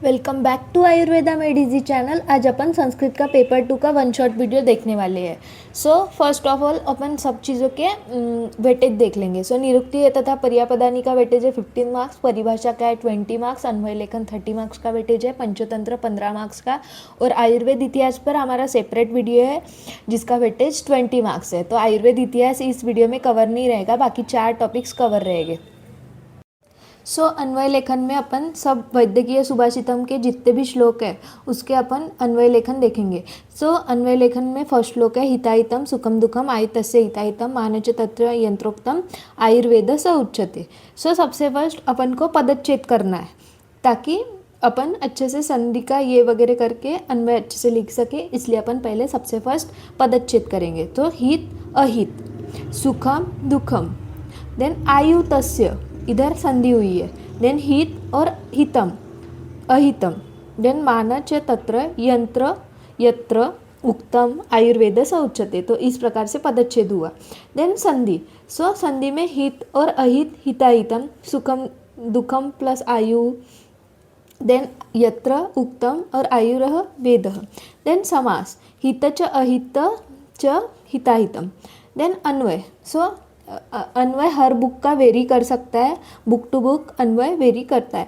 Welcome back to Ayurveda made easy channel. आज अपन संस्कृत का पेपर 2 का वन शॉट वीडियो देखने वाले हैं। फर्स्ट ऑफ ऑल अपन सब चीज़ों के वेटेज देख लेंगे। निरुक्ति तथा पर्यापदानी का वेटेज है 15 मार्क्स, परिभाषा का है 20 मार्क्स, अन्वय लेखन 30 मार्क्स का वेटेज है, पंचतंत्र 15 मार्क्स का, और आयुर्वेद इतिहास पर हमारा सेपरेट वीडियो है जिसका वेटेज 20 मार्क्स है। तो आयुर्वेद इतिहास इस वीडियो में कवर नहीं रहेगा, बाकी 4 टॉपिक्स कवर रहेंगे। अन्वय लेखन में अपन सब वैद्यकीय सुभाषितम के जितने भी श्लोक है उसके अपन अन्वय लेखन देखेंगे। अन्वय लेखन में फर्स्ट श्लोक है हिताहितम सुखम दुखम आयुतस्य हिताहितम मानच तत्र यंत्रोक्तम आयुर्वेद स उच्यते। सबसे फर्स्ट अपन को पदच्छेद करना है ताकि अपन अच्छे से संधि का ये वगैरह करके अन्वय अच्छे से लिख सके, इसलिए अपन पहले सबसे फर्स्ट पदच्छेद करेंगे। तो हित अहित, सुखम दुखम, देन आयुतस्य इधर संधि हुई है, देन हित और हितम अहितम, देन मानच तत्र यंत्र यत्र उक्तम आयुर्वेद स उच्यते। तो इस प्रकार से पदच्छेद हुआ। देन संधि। संधि में हित और अहित हिताहितम, सुखम दुखम प्लस आयु, देन यत्र उक्तम और आयुरः वेदः। देन समास, हित च अहित च हिताहितम। देन अन्वय। अन्वय हर बुक का वेरी कर सकता है, book to book Anvay very करता है।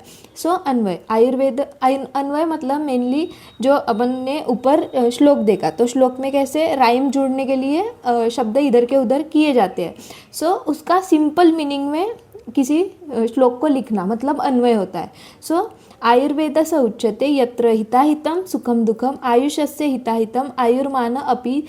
अन्वय आयुर्वेद अन्वय मतलब मेनली जो अपन ने ऊपर श्लोक देखा, तो श्लोक में कैसे राइम जोड़ने के लिए शब्द इधर के उधर किए जाते हैं। उसका सिंपल मीनिंग में किसी श्लोक को लिखना मतलब अन्वय होता है। आयुर्वेद स उच्यते यत्र हिताहितम सुखम दुखम आयुषस्य हिताहितम आयुर्मान अपि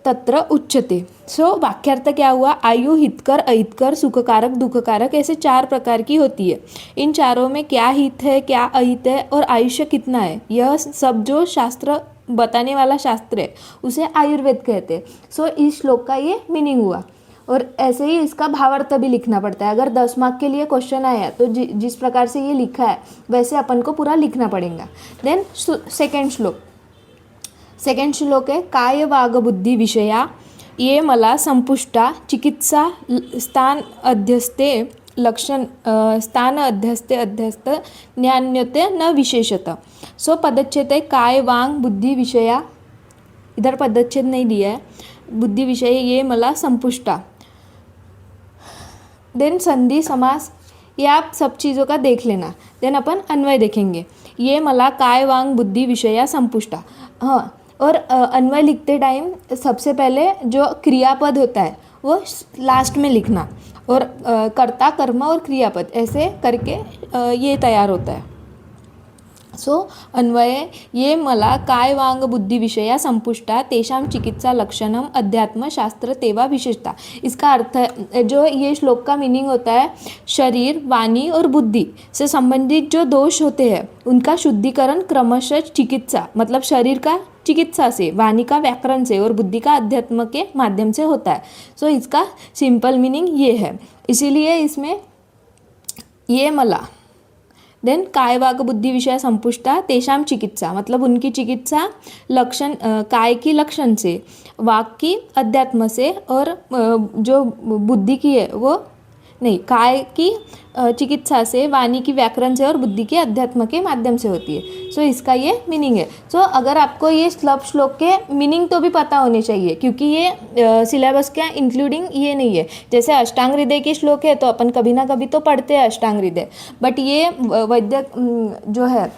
तत्र उच्यते। वाक्यार्थ क्या हुआ? आयु हितकर अहितकर सुखकारक दुखकारक ऐसे 4 प्रकार की होती है। इन चारों में क्या हित है क्या अहित है और आयुष्य कितना है, यह सब जो शास्त्र बताने वाला शास्त्र है उसे आयुर्वेद कहते हैं। इस श्लोक का ये मीनिंग हुआ। और ऐसे ही इसका भावार्थ भी लिखना पड़ता है। अगर 10 मार्क के लिए क्वेश्चन आया तो जिस प्रकार से ये लिखा है वैसे अपन को पूरा लिखना पड़ेगा। देन सेकेंड श्लोक है काय वाग बुद्धि विषया ये मला संपुष्टा चिकित्सा स्थान अध्यस्ते लक्षण स्थान अध्यस्त न्यान्यते न विशेषतः। पदच्छेद है काय वांग बुद्धि विषया, इधर पदच्छेद नहीं दिया है, बुद्धि विषय ये मला संपुष्टा। देन संधि समास, ये आप सब चीज़ों का देख लेना। देन अपन अन्वय देखेंगे। ये मला काय वांग बुद्धि विषया संपुष्टा। हाँ, और अन्वय लिखते टाइम सबसे पहले जो क्रियापद होता है वो लास्ट में लिखना, और कर्ता कर्म और क्रियापद ऐसे करके ये तैयार होता है। अन्वय ये मला काय वांग बुद्धि विषया संपुष्टा तेषां चिकित्सा लक्षणम अध्यात्म शास्त्र तेवा विशेषता। इसका अर्थ है, जो ये श्लोक का मीनिंग होता है, शरीर वाणी और बुद्धि से संबंधित जो दोष होते हैं उनका शुद्धिकरण क्रमशः चिकित्सा मतलब शरीर का चिकित्सा से, वाणी का व्याकरण से और बुद्धि का अध्यात्म के माध्यम से होता है। इसका सिंपल मीनिंग ये है, इसीलिए इसमें ये मला। देन काय वाग बुद्धि विषय संपुष्टा तेषाम चिकित्सा मतलब उनकी चिकित्सा लक्षण काय की लक्षण से, वाक की अध्यात्म से, और जो बुद्धि की है वो नहीं, काय की चिकित्सा से, वाणी की व्याकरण से और बुद्धि के अध्यात्म के माध्यम से होती है। इसका ये मीनिंग है। अगर आपको ये सब श्लोक के मीनिंग तो भी पता होने चाहिए, क्योंकि ये सिलेबस का इंक्लूडिंग ये नहीं है। जैसे अष्टांग हृदय के श्लोक है तो अपन कभी ना कभी तो पढ़ते हैं अष्टांग हृदय, बट ये वैद्य जो है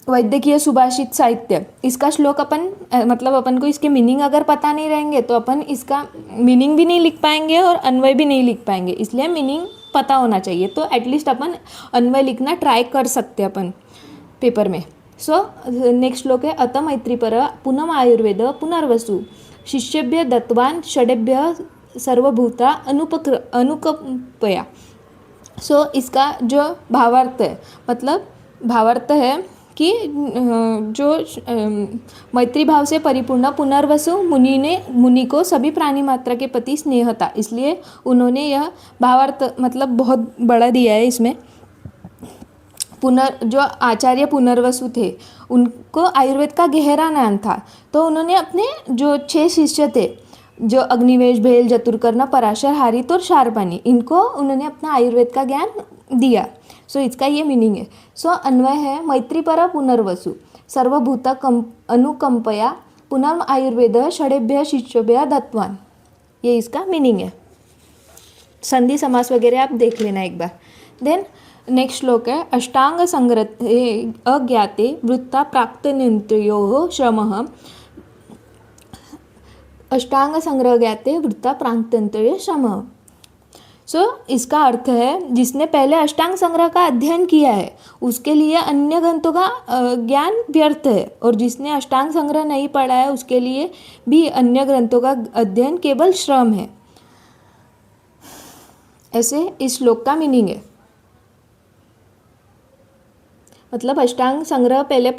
वैद्यकीय सुभाषित साहित्य, इसका श्लोक अपन को इसके मीनिंग अगर पता नहीं रहेंगे तो अपन इसका मीनिंग भी नहीं लिख पाएंगे और अन्वय भी नहीं लिख पाएंगे, इसलिए मीनिंग पता होना चाहिए। तो एटलीस्ट अपन अन्वय लिखना ट्राई कर सकते हैं अपन पेपर में। नेक्स्ट श्लोक है अत मैत्रीपर पुनम आयुर्वेद पुनर्वसु शिष्येभ्य दत्तवान षडेभ्य सर्वभूता अनुकंपया। इसका जो भावार्थ है मतलब भावार्थ है कि जो मैत्री भाव से परिपूर्ण पुनर्वसु मुनि को सभी प्राणी मात्रा के प्रति स्नेह था, इसलिए उन्होंने यह भावार्थ मतलब बहुत बड़ा दिया है इसमें। जो आचार्य पुनर्वसु थे उनको आयुर्वेद का गहरा ज्ञान था, तो उन्होंने अपने जो 6 शिष्य थे, जो अग्निवेश भेल जतुर्कर्ण पराशर हारित और शारपानी, इनको उन्होंने अपना आयुर्वेद का ज्ञान दिया। सो इसका ये मीनिंग है। सो अन्वय है मैत्रीपर पुनर्वसु सर्वभूत अनुकंपया पुनर् आयुर्वेद षडेभ्य शिष्यभ्य दत्तवान, ये इसका मीनिंग है। संधि समास वगैरह आप देख लेना एक बार। देन नेक्स्ट श्लोक है अष्टांग संग्रहे अज्ञाते वृत्ता प्राक्तनियंत्रियोः श्रमः, अष्टांग संग्रह ज्ञाते वृत्ता प्राक्तनियंत्रियोः श्रमः। सो इसका अर्थ है जिसने पहले अष्टांग संग्रह का अध्ययन किया है उसके लिए अन्य ग्रंथों का ज्ञान व्यर्थ है, और जिसने अष्टांग संग्रह नहीं पढ़ा है उसके लिए भी अन्य ग्रंथों का अध्ययन केवल श्रम है। ऐसे इस श्लोक का मीनिंग है। मतलब अष्टांग संग्रह पहले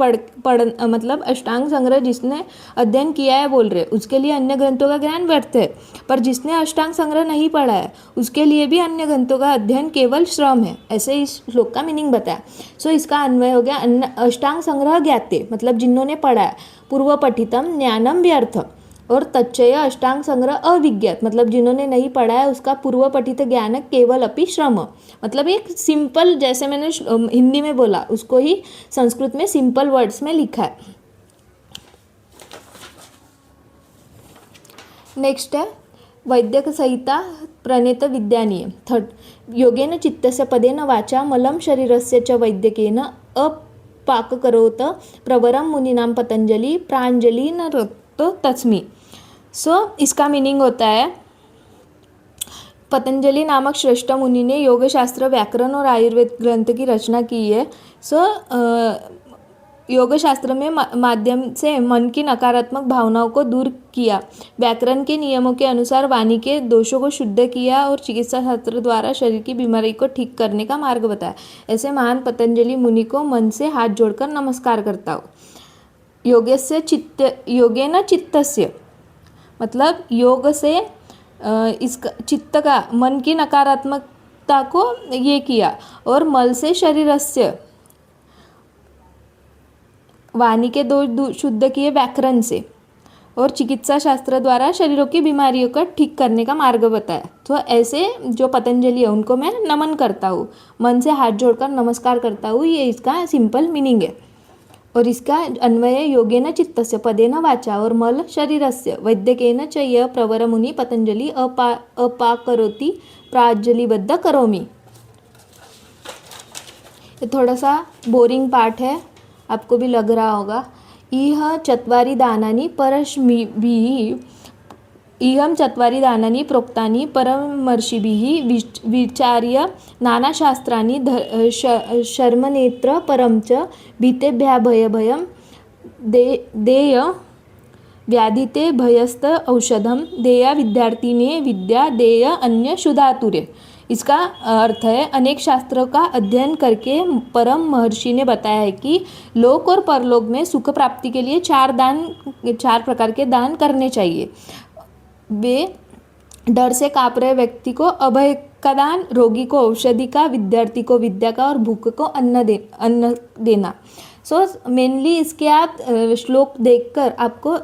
मतलब अष्टांग संग्रह जिसने अध्ययन किया है बोल रहे उसके लिए अन्य ग्रंथों का ज्ञान व्यर्थ है, पर जिसने अष्टांग संग्रह नहीं पढ़ा है उसके लिए भी अन्य ग्रंथों का अध्ययन केवल श्रम है। ऐसे इस श्लोक का मीनिंग बताया। सो इसका अन्वय हो गया अष्टांग संग्रह ज्ञाते मतलब जिन्होंने पढ़ा है, पूर्व पठितम ज्ञानम व्यर्थ, और तच्चय अष्टांग संग्रह अविज्ञात मतलब जिन्होंने नहीं पढ़ा है उसका पूर्व पठित ज्ञान केवल अपि श्रम, मतलब एक सिंपल जैसे मैंने हिंदी में बोला उसको ही संस्कृत में सिंपल वर्ड्स में लिखा है। नेक्स्ट है वैद्यक संहिता प्रणेत विद्यानियम। थर्ड, योगेन चित्तस्य पदेन वाचा मलं शरीरस्य च वैद्यकेन अपाकरोत प्रवरम मुनीनाम पतंजलि प्रांजलि न रक्तो तस्मी। सो इसका मीनिंग होता है पतंजलि नामक श्रेष्ठ मुनि ने योग शास्त्र व्याकरण और आयुर्वेद ग्रंथ की रचना की है। सो योग शास्त्र में माध्यम से मन की नकारात्मक भावनाओं को दूर किया, व्याकरण के नियमों के अनुसार वाणी के दोषों को शुद्ध किया और चिकित्सा शास्त्र द्वारा शरीर की बीमारी को ठीक करने का मार्ग बताया। ऐसे महान पतंजलि मुनि को मन से हाथ जोड़कर नमस्कार करता हूँ। योगेन चित्तस्य मतलब योग से इसका चित्त का मन की नकारात्मकता को ये किया, और मल से शरीरस्य वाणी के दोष शुद्ध किए व्याकरण से, और चिकित्सा शास्त्र द्वारा शरीरों की बीमारियों का ठीक करने का मार्ग बताया। तो ऐसे जो पतंजलि है उनको मैं नमन करता हूँ, मन से हाथ जोड़कर नमस्कार करता हूँ, ये इसका सिंपल मीनिंग है। और इसका अन्वय योगेन चित्तस्य पदेन वाचा और मल शरीरस्य वैद्यकेन च य प्रवर मुनि पतंजलि अपाकरोति प्राजलिबद्ध करोमि। ये थोड़ा सा बोरिंग पार्ट है, आपको भी लग रहा होगा। इह चत्वारि दानानि परश्मिभिः इहं चत्वारि दानानि प्रोक्तानि परमर्षिभिः विचार्य नानाशास्त्राणि शर्मनेत्र परं च भीतेभ्याभयभयं देय व्याधिते भयस्त औषधम देया विद्यार्थिने विद्या देय अन्य शुधातुरे। इसका अर्थ है अनेक शास्त्रों का अध्ययन करके परम महर्षि ने बताया है कि लोक और परलोक में सुख प्राप्ति के लिए चार प्रकार के दान करने चाहिए। वे डर से काँप रहे व्यक्ति को अभय का दान, रोगी को औषधि का, विद्यार्थी को विद्या का और भूख को अन्न देना। सो मेनली इसके आप श्लोक देखकर आपको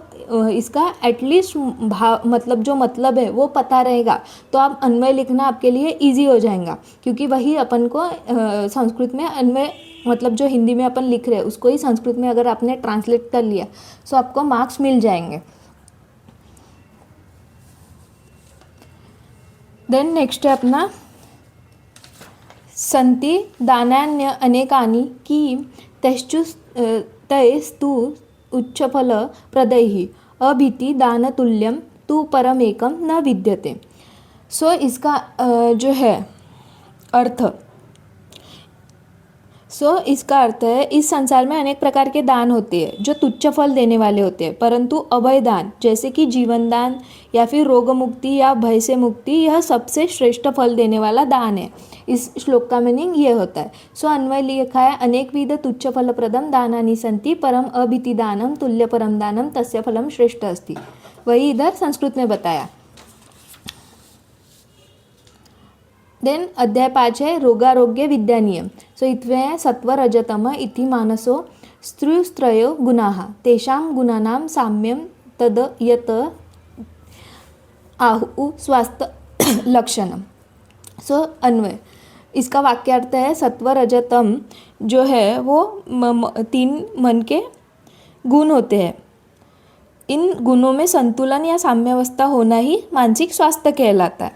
इसका एटलीस्ट भाव मतलब जो मतलब है वो पता रहेगा, तो आप अन्वय लिखना आपके लिए इजी हो जाएगा, क्योंकि वही अपन को संस्कृत में अन्वय मतलब जो हिंदी में अपन लिख रहे हैं उसको ही संस्कृत में अगर आपने ट्रांसलेट कर लिया सो आपको मार्क्स मिल जाएंगे। देन नेक्स्ट है अपना संति दानान्य अनेकानि की तैस्तु उच्चफल प्रदैः अभीति दानतुल्यम तु परमेकम न विद्यते। सो इसका जो है अर्थ इसका अर्थ है इस संसार में अनेक प्रकार के दान होते हैं जो तुच्छ फल देने वाले होते हैं, परंतु अभय दान जैसे कि जीवन दान या फिर रोग मुक्ति या भय से मुक्ति यह सबसे श्रेष्ठ फल देने वाला दान है। इस श्लोक का मीनिंग ये होता है। सो अन्वय लिखा है अनेक विध तुच्छ फल प्रदम दानानि सन्ति परम अभीति दानम तुल्य परम दानम तस्य फलम श्रेष्ठ अस्ति। वही इधर संस्कृत में बताया। देन अध्याय 5 है रोगारोग्य विद्या नियम। सो इत्वे सत्व रजतम इति मानसो स्त्रुस्त्रयो गुणाः तेषां गुणानां साम्यं तद यत आहु स्वास्थ्य लक्षणम। सो अन्वय इसका वाक्यार्थ है सत्व रजतम जो है वो 3 मन के गुण होते हैं। इन गुणों में संतुलन या साम्यावस्था होना ही मानसिक स्वास्थ्य कहलाता है।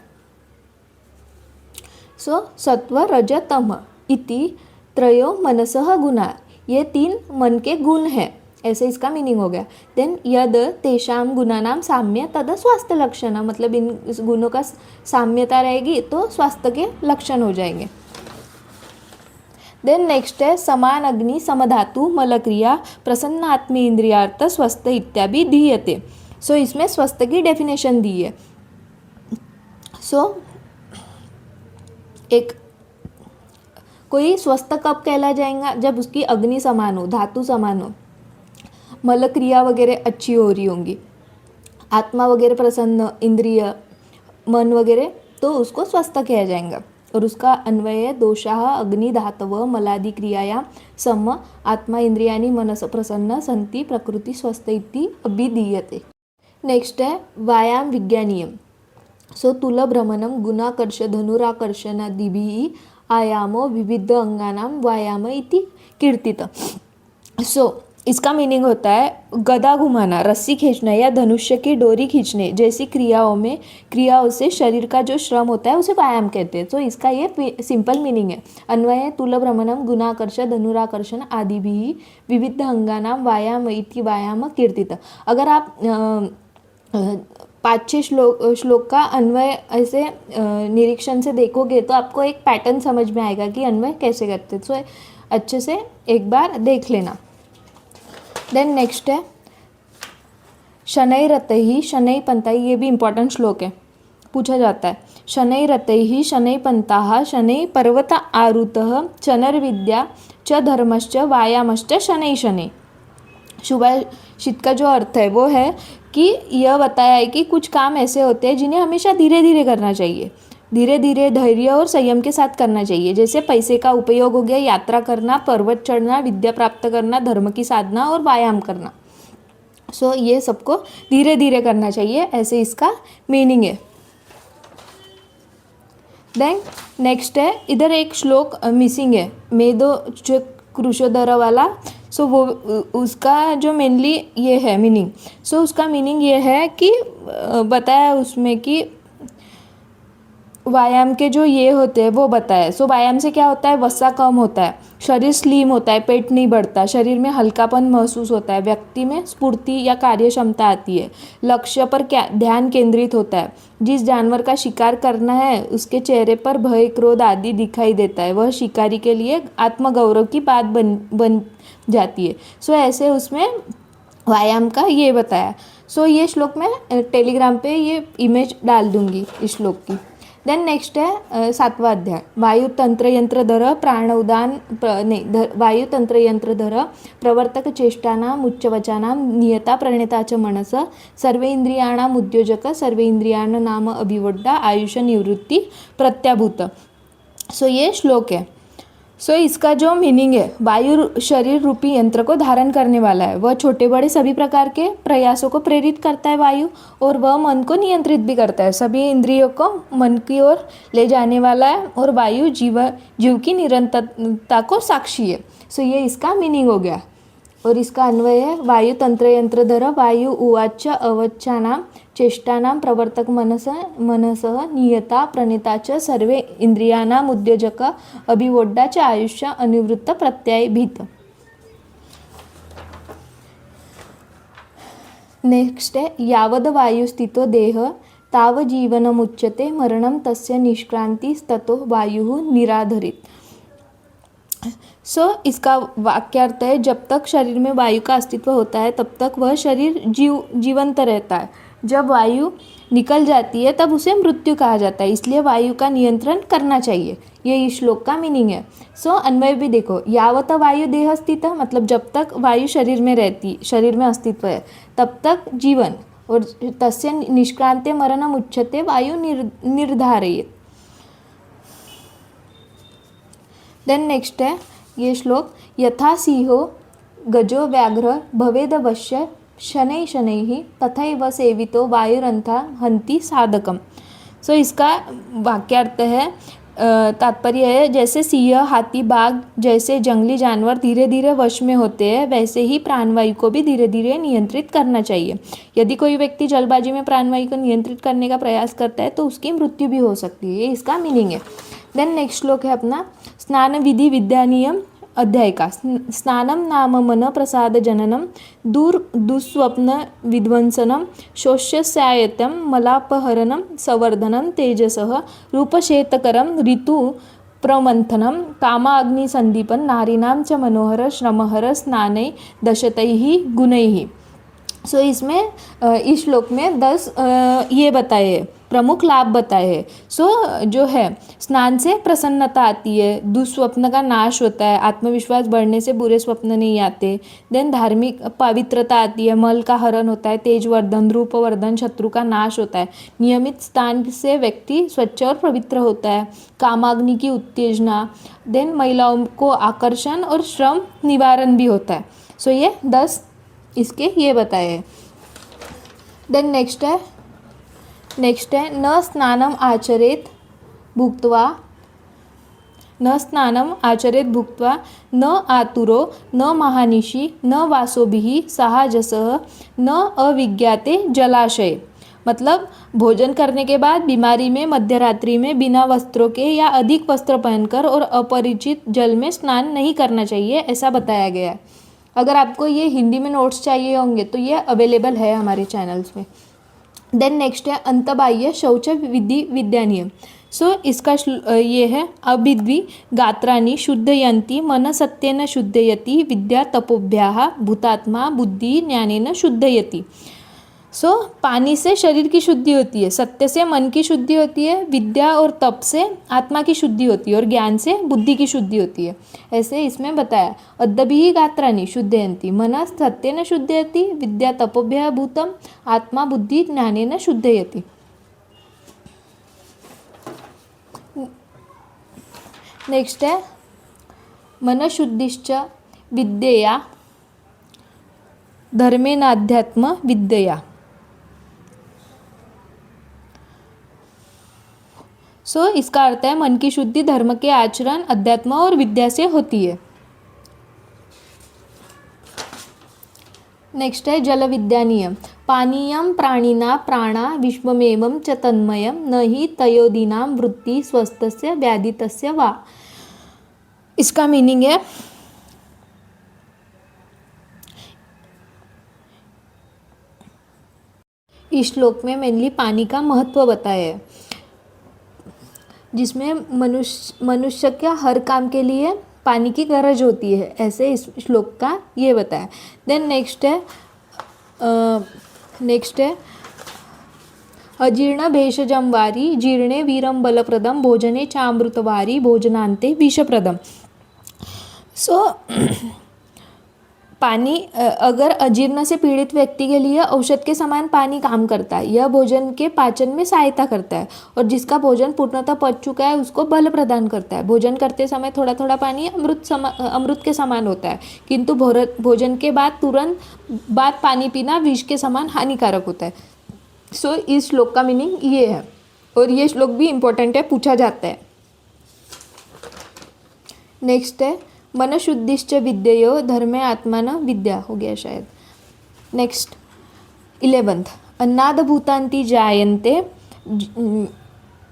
सो सत्व रज तम इति त्रयो मनसः गुणा, ये 3 मन के गुण हैं, ऐसे इसका मीनिंग हो गया। देन यद तेषाम गुणानाम साम्य तद स्वास्थ्य लक्षण, मतलब इन गुणों का साम्यता रहेगी तो स्वास्थ्य के लक्षण हो जाएंगे। देन नेक्स्ट है समान अग्नि समधातु मलक्रिया प्रसन्न आत्मी इंद्रियार्थ स्वस्थ इत्यादि दीयते। सो इसमें स्वस्थ की डेफिनेशन दी है। सो एक कोई स्वस्थ कब कहला जाएगा, जब उसकी अग्नि समान हो, धातु समान हो, मल क्रिया वगैरह अच्छी हो रही होंगी, आत्मा वगैरह प्रसन्न, इंद्रिय मन वगैरह, तो उसको स्वस्थ कहा जाएगा। और उसका अन्वय दोषाः अग्नि धातव मलादि क्रियायां सम आत्मा इंद्रियाणि मनस प्रसन्न संति प्रकृति स्वस्थ इति अभिधीयते। नेक्स्ट है व्यायाम विज्ञानीयम। सो तुलभ्रमणम गुणाकर्ष धनुराकर्षणादिभिः आयामो विविध अंगानां व्यायाम इति कीर्तित। सो इसका मीनिंग होता है गदा घुमाना, रस्सी खींचना या धनुष्य की डोरी खींचने जैसी क्रियाओं से शरीर का जो श्रम होता है उसे व्यायाम कहते हैं। तो इसका ये सिंपल मीनिंग है। अन्वय तुलभ्रमणम गुणाकर्ष धनुराकर्षण आदि भी विविध अंगानाम व्यायाम इति व्यायाम कीर्तित। अगर आप 5-6 श्लोक का अन्वय ऐसे निरीक्षण से देखोगे तो आपको एक पैटर्न समझ में आएगा कि अन्वय कैसे करते। तो अच्छे से एक बार देख लेना। देन नेक्स्ट है शनै रतैः शनै पंथाः, ये भी इम्पोर्टेंट श्लोक है, पूछा जाता है। शनै रतैः शनै पंथाः शनै पर्वत आरुतः चनर्विद्या च धर्मश्च व्यायामश्च शनै शनै। सुभाषित का जो अर्थ है वो है कि यह बताया है कि कुछ काम ऐसे होते हैं जिन्हें हमेशा धीरे धीरे करना चाहिए, धीरे धीरे धैर्य और संयम के साथ करना चाहिए। जैसे पैसे का उपयोग हो गया, यात्रा करना, पर्वत चढ़ना, विद्या प्राप्त करना, धर्म की साधना और व्यायाम करना। सो ये सबको धीरे धीरे करना चाहिए, ऐसे इसका मीनिंग है। देन नेक्स्ट है, इधर एक श्लोक मिसिंग है, मेदो जो कृषोधर वाला। सो वो उसका जो मेनली ये है मीनिंग। सो उसका मीनिंग ये है कि बताया उसमें कि व्यायाम के जो ये होते हैं वो बताया। सो व्यायाम से क्या होता है, वसा कम होता है, शरीर स्लिम होता है, पेट नहीं बढ़ता, शरीर में हल्कापन महसूस होता है, व्यक्ति में स्फूर्ति या कार्य क्षमता आती है, लक्ष्य पर क्या ध्यान केंद्रित होता है। जिस जानवर का शिकार करना है उसके चेहरे पर भय क्रोध आदि दिखाई देता है, वह शिकारी के लिए आत्मगौरव की बात बन जाती है। सो ऐसे उसमें व्यायाम का ये बताया। सो ये श्लोक मैं टेलीग्राम पे ये इमेज डाल दूंगी इस श्लोक की। देन नेक्स्ट है 7वां अध्याय वायुतंत्र यंत्रधर प्राण उदान वायुतंत्र यंत्रधर प्रवर्तक चेष्टानाम उच्चवचानाम नियता प्रणेता च मनस सर्वे इंद्रियाणाम उद्योजक सर्वे इंद्रियाण नाम अभिवड्डा आयुष निवृत्ति प्रत्याभूत। सो ये श्लोक है। सो इसका जो मीनिंग है, वायु शरीर रूपी यंत्र को धारण करने वाला है, वह छोटे बड़े सभी प्रकार के प्रयासों को प्रेरित करता है वायु, और वह मन को नियंत्रित भी करता है, सभी इंद्रियों को मन की ओर ले जाने वाला है, और वायु जीव की निरंतरता को साक्षी है। सो ये इसका मीनिंग हो गया। और इसका अन्वय है वायु तंत्र यंत्रधर वायु उवाच अवचानाम चेष्टानाम प्रवर्तक मनसः नियता प्रणेता च सर्वे इंद्रियाणाम उद्योजक अभिवोड्डा च आयुष्य अनिवृत्त प्रत्यय भीत। नेक्स्ट है यावद वायु स्थितो देह ताव जीवनमुच्यते मरणं तस्य निष्क्रांतिस्ततो वायु निराधरित। सो इसका वाक्यार्थ है जब तक शरीर में वायु का अस्तित्व होता है तब तक वह शरीर जीवंत रहता है। जब वायु निकल जाती है तब उसे मृत्यु कहा जाता है, इसलिए वायु का नियंत्रण करना चाहिए। ये इस श्लोक का मीनिंग है। सो अन्वय भी देखो, यावत वायु देह स्थित, मतलब जब तक वायु शरीर में रहती, शरीर में अस्तित्व है तब तक जीवन, और तस्य निष्क्रांते मरणम उच्यते वायु निर्धारयेत्। देन नेक्स्ट है ये श्लोक यथा सिंहो गजो व्याघ्र भवेद वश्य शनै शनैः तथैव सेवितो वायुरंथा हंति साधकम। सो इसका वाक्यार्थ है तात्पर्य है जैसे सिंह, हाथी, बाघ जैसे जंगली जानवर धीरे धीरे वश में होते हैं, वैसे ही प्राणवायु को भी धीरे धीरे नियंत्रित करना चाहिए। यदि कोई व्यक्ति जल्दबाजी में प्राणवायु को नियंत्रित करने का प्रयास करता है तो उसकी मृत्यु भी हो सकती है, ये इसका मीनिंग है। देन नेक्स्ट श्लोक है अपना स्नान विधि विद्यानियम अध्याय का। स्नानम नाम मन प्रसाद जननम दुस्वप्न विध्वंसनम शोष्यस्यायतम मलापहरणम संवर्धनम तेजसः रूपशेतकरम ऋतु प्रमंथनम कामाग्निसंदीपन नारीणाम च मनोहर श्रमहर स्नानै दशतैः गुणैः। सो इसमें इस श्लोक में 10 ये बताए हैं, प्रमुख लाभ बताए हैं। सो जो है स्नान से प्रसन्नता आती है, दुस्वप्न का नाश होता है, आत्मविश्वास बढ़ने से बुरे स्वप्न नहीं आते। देन धार्मिक पवित्रता आती है, मल का हरण होता है, तेजवर्धन, रूपवर्धन, शत्रु का नाश होता है। नियमित स्नान से व्यक्ति स्वच्छ और पवित्र होता है। कामाग्नि की उत्तेजना, देन महिलाओं को आकर्षण और श्रम निवारण भी होता है। सो ये 10 इसके ये बताए हैं। देन नेक्स्ट है न स्नानम आचरेत भुक्त्वा न आतुरो न महानिशि न वासोभिः साहजसः न अविज्ञाते जलाशय। मतलब भोजन करने के बाद बीमारी में मध्यरात्रि में बिना वस्त्रों के या अधिक वस्त्र पहनकर और अपरिचित जल में स्नान नहीं करना चाहिए, ऐसा बताया गया है। अगर आपको ये हिंदी में नोट्स चाहिए होंगे तो ये अवेलेबल है हमारे चैनल्स में। देन नेक्स्ट है अंतबाह्य शौच विधि विद्यानियम। सो इसका ये है अभिद्वि गात्राणि शुद्धयन्ति मन सत्येन शुद्धयति विद्या तपोभ्याः भूतात्मा बुद्धि ज्ञानेन शुद्धयति। सो पानी से शरीर की शुद्धि होती है, सत्य से मन की शुद्धि होती है, विद्या और तप से आत्मा की शुद्धि होती है और ज्ञान से बुद्धि की शुद्धि होती है, ऐसे इसमें बताया। अद्भिः गात्राणि शुद्धयन्ति मनः सत्येन शुद्धयति विद्या तपोभ्यः भूतम आत्मा बुद्धि ज्ञानेन शुद्धयति। नेक्स्ट है मनःशुद्धिश्च विद्यया धर्मेनाध्यात्म विद्यया। सो इसका अर्थ है मन की शुद्धि धर्म के आचरण, अध्यात्म और विद्या से होती है। नेक्स्ट है जल विद्या नियम। पानीयम प्राणिना प्राणा विश्वमेवं च तन्मयम न हि तयोदीनां वृत्ति स्वस्थस्य व्याधितस्य वा। इसका मीनिंग है इस श्लोक में मेनली पानी का महत्व बताया है, जिसमें मनुष्य का हर काम के लिए पानी की गरज होती है, ऐसे इस श्लोक का ये बताया। देन नेक्स्ट है अजीर्ण भेषजम वारी जीर्णे वीरम बलप्रदम भोजने चामृतवारी भोजनांते विषप्रदम। सो पानी अगर अजीर्ण से पीड़ित व्यक्ति के लिए औषध के समान पानी काम करता है। यह भोजन के पाचन में सहायता करता है और जिसका भोजन पूर्णतः पच चुका है उसको बल प्रदान करता है। भोजन करते समय थोड़ा थोड़ा पानी अमृत के समान होता है, किंतु भोजन के तुरंत बाद पानी पीना विष के समान हानिकारक होता है। सो इस श्लोक का मीनिंग ये है और ये श्लोक भी इम्पोर्टेंट है, पूछा जाता है। नेक्स्ट है मनःशुद्धिश्च विद्ययो धर्मे आत्मान विद्या, हो गया शायद। नेक्स्ट 11th अन्नाद भूतांति जायन्ते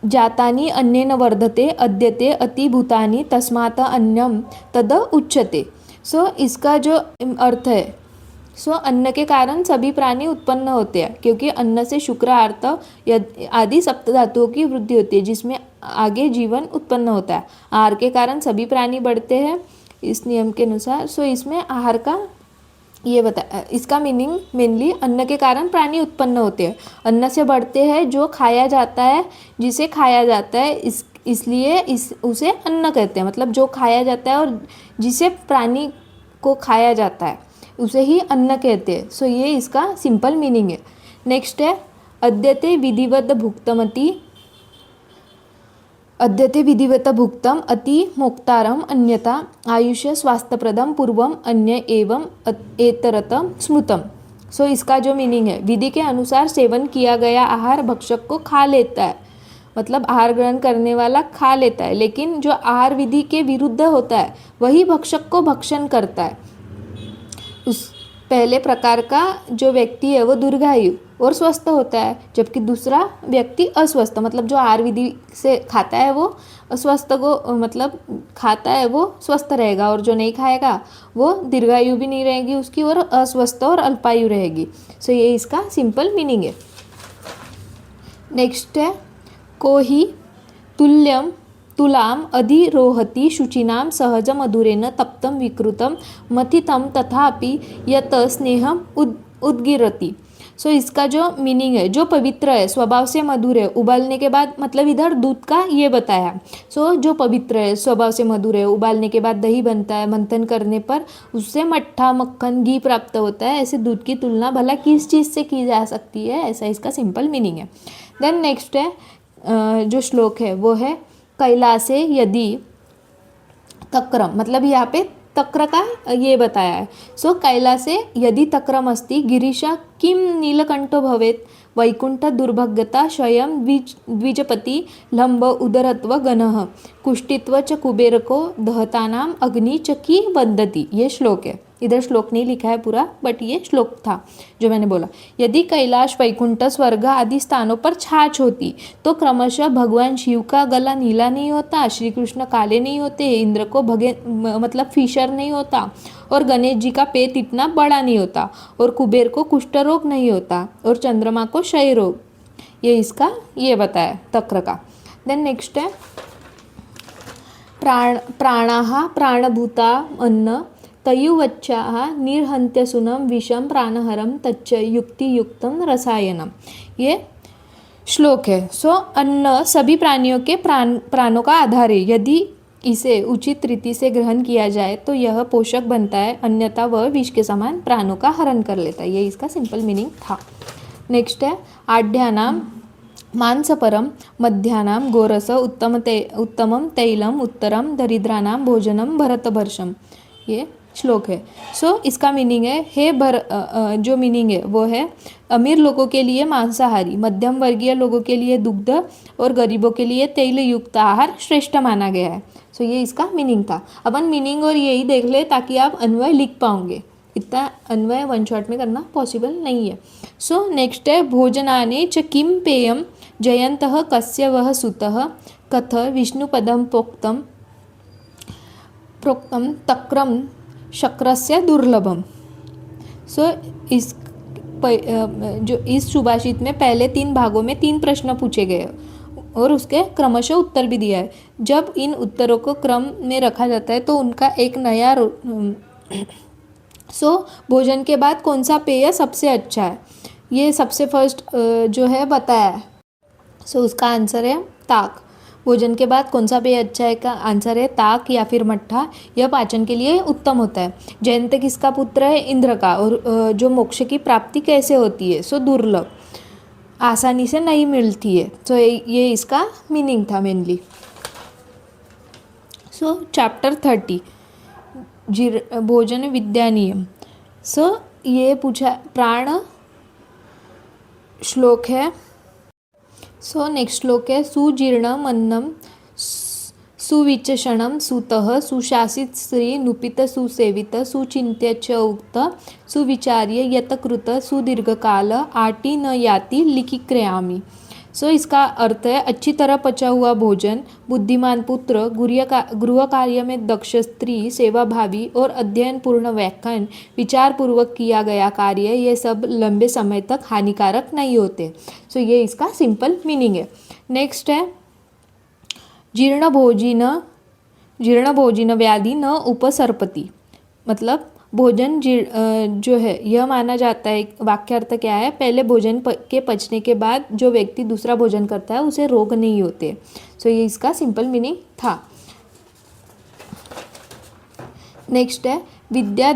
जातानि अन्नेन वर्धते अद्यते अतिभूतानि तस्मात् अन्यम तद उच्यते। सो इसका जो अर्थ है, सो अन्न के कारण सभी प्राणी उत्पन्न होते हैं, क्योंकि अन्न से शुक्र आर्त आदि सप्त धातुओं की वृद्धि होती है, जिसमें आगे जीवन उत्पन्न होता है। आहार के कारण सभी प्राणी बढ़ते हैं इस नियम के अनुसार। सो इसमें आहार का ये बताया, इसका मीनिंग मेनली अन्न के कारण प्राणी उत्पन्न होते हैं। अन्न से बढ़ते हैं जो खाया जाता है, जिसे खाया जाता है, इसलिए उसे अन्न कहते हैं। मतलब जो खाया जाता है और जिसे प्राणी को खाया जाता है उसे ही अन्न कहते हैं। सो ये इसका सिंपल मीनिंग है। नेक्स्ट है अद्यते विधिवत भुक्तम अति मोक्तारम अन्यथा आयुष्य स्वास्थ्यप्रदम पूर्वम अन्य एवं एतरतम स्मृतम। सो इसका जो मीनिंग है, विधि के अनुसार सेवन किया गया आहार भक्षक को खा लेता है, मतलब आहार ग्रहण करने वाला खा लेता है, लेकिन जो आहार विधि के विरुद्ध होता है वही भक्षक को भक्षण करता है। उस पहले प्रकार का जो व्यक्ति है वो दीर्घायु और स्वस्थ होता है, जबकि दूसरा व्यक्ति अस्वस्थ, मतलब जो आहार विधि से खाता है वो अस्वस्थ को मतलब खाता है वो स्वस्थ रहेगा, और जो नहीं खाएगा वो दीर्घायु भी नहीं रहेगी उसकी और अस्वस्थ और अल्पायु रहेगी। सो ये इसका सिंपल मीनिंग है। नेक्स्ट है को ही तुल्यम तुलाम अधिरोहति शुचिनाम सहज मधुरेन तप्तम विकृतम मथितम तथापि यत स्नेहम उद्गिरति। सो इसका जो मीनिंग है, जो पवित्र है स्वभाव से मधुर है, उबालने के बाद, मतलब इधर दूध का ये बताया। सो जो पवित्र है स्वभाव से मधुर है, उबालने के बाद दही बनता है, मंथन करने पर उससे मट्ठा मक्खन घी प्राप्त होता है, ऐसे दूध की तुलना भला किस चीज़ से की जा सकती है, ऐसा इसका सिंपल मीनिंग है। देन नेक्स्ट है जो श्लोक है वो है कैलासे यदि तक्रम, मतलब यहाँ पे तक्र का ये बताया है। सो कैलासे यदि तक्रम अस्ति गिरीशा किम नीलकंठो भवेत् वैकुंठ दुर्भग्यता स्वयं द्विजपति लंब उदरत्व गणः कुष्टित्व च कुबेरको दहतानाम अग्नि च की वंदति। ये श्लोक है, इधर श्लोक नहीं लिखा है पूरा, बट ये श्लोक था जो मैंने बोला। यदि कैलाश वैकुंठ स्वर्ग आदि स्थानों पर छाछ होती तो क्रमशः भगवान शिव का गला नीला नहीं होता, श्री कृष्ण काले नहीं होते, इंद्र को मतलब फिशर नहीं होता, और गणेश जी का पेट इतना बड़ा नहीं होता, और कुबेर को कुष्ठ रोग नहीं होता, और चंद्रमा को क्षय रोग। ये इसका ये बताया तक्र का। देन नेक्स्ट है प्राणाः प्राणभूता अन्न तयुवच्चाः निर्हन्त्यसुनं विषम प्राणहरम तच्च युक्तियुक्तम रसायनम। ये श्लोक है। सो अन्न सभी प्राणियों के प्राणों का आधार है, यदि इसे उचित रीति से ग्रहण किया जाए तो यह पोषक बनता है, अन्यथा वह विष के समान प्राणों का हरण कर लेता है। ये इसका सिंपल मीनिंग था। नेक्स्ट है आढ्यानाम मांसपरम मध्यानाम गोरस उत्तमम तैलम उत्तरम दरिद्रानाम भोजनम भरतभर्षम। ये श्लोक है। सो इसका मीनिंग है जो मीनिंग है वो है अमीर लोगों के लिए मांसाहारी, मध्यम वर्गीय लोगों के लिए दुग्ध और गरीबों के लिए तेल युक्त आहार श्रेष्ठ माना गया है। सो ये इसका मीनिंग था। अपन मीनिंग और यही देख ले ताकि आप अन्वय लिख पाओगे, इतना अन्वय वन शॉट में करना पॉसिबल नहीं है। सो नेक्स्ट है भोजनाने च किम पेयम जयंतः कस्य वह सुतः कथ विष्णुपदम प्रोक्तम तक्रम शक्रस्य दुर्लभम। सो इस सुभाषित में पहले 3 भागों में 3 प्रश्न पूछे गए और उसके क्रमशः उत्तर भी दिया है। जब इन उत्तरों को क्रम में रखा जाता है तो उनका एक नया भोजन के बाद कौन सा पेय सबसे अच्छा है, ये सबसे फर्स्ट जो है बताया है। सो उसका आंसर है ताक। भोजन के बाद कौन सा पेय अच्छा है का आंसर है ताक या फिर मट्ठा, यह पाचन के लिए उत्तम होता है। जयंत किसका पुत्र है? इंद्र का। और जो मोक्ष की प्राप्ति कैसे होती है? सो दुर्लभ, आसानी से नहीं मिलती है। सो ये इसका मीनिंग था मेनली। सो चैप्टर 30 भोजन विद्या नियम। सो ये पूछा प्राण श्लोक है। सो नेक्स्ट श्लोक है सुजीर्णम अन्नम सुविचषणम सुतः सुशासित स्त्री नुपित सुसेवित सुचिन्त्य च उक्त सुविचार्य यतकृत सुदीर्घकाल आटी न याति लिखिक्रियामि। सो इसका अर्थ है अच्छी तरह पचा हुआ भोजन, बुद्धिमान पुत्र, गृह कार्य में दक्ष स्त्री, सेवाभावी और अध्ययन पूर्ण व्याख्यान, विचार पूर्वक किया गया कार्य, ये सब लंबे समय तक हानिकारक नहीं होते। सो ये इसका सिंपल मीनिंग है। नेक्स्ट है जीर्ण भोजिन व्याधि न उपसर्पति। मतलब भोजन जो है यह माना जाता है, वाक्यार्थ क्या है, पहले भोजन के पचने के बाद जो व्यक्ति दूसरा भोजन करता है उसे रोग नहीं होते। सो ये इसका सिंपल मीनिंग था। नेक्स्ट है विद्या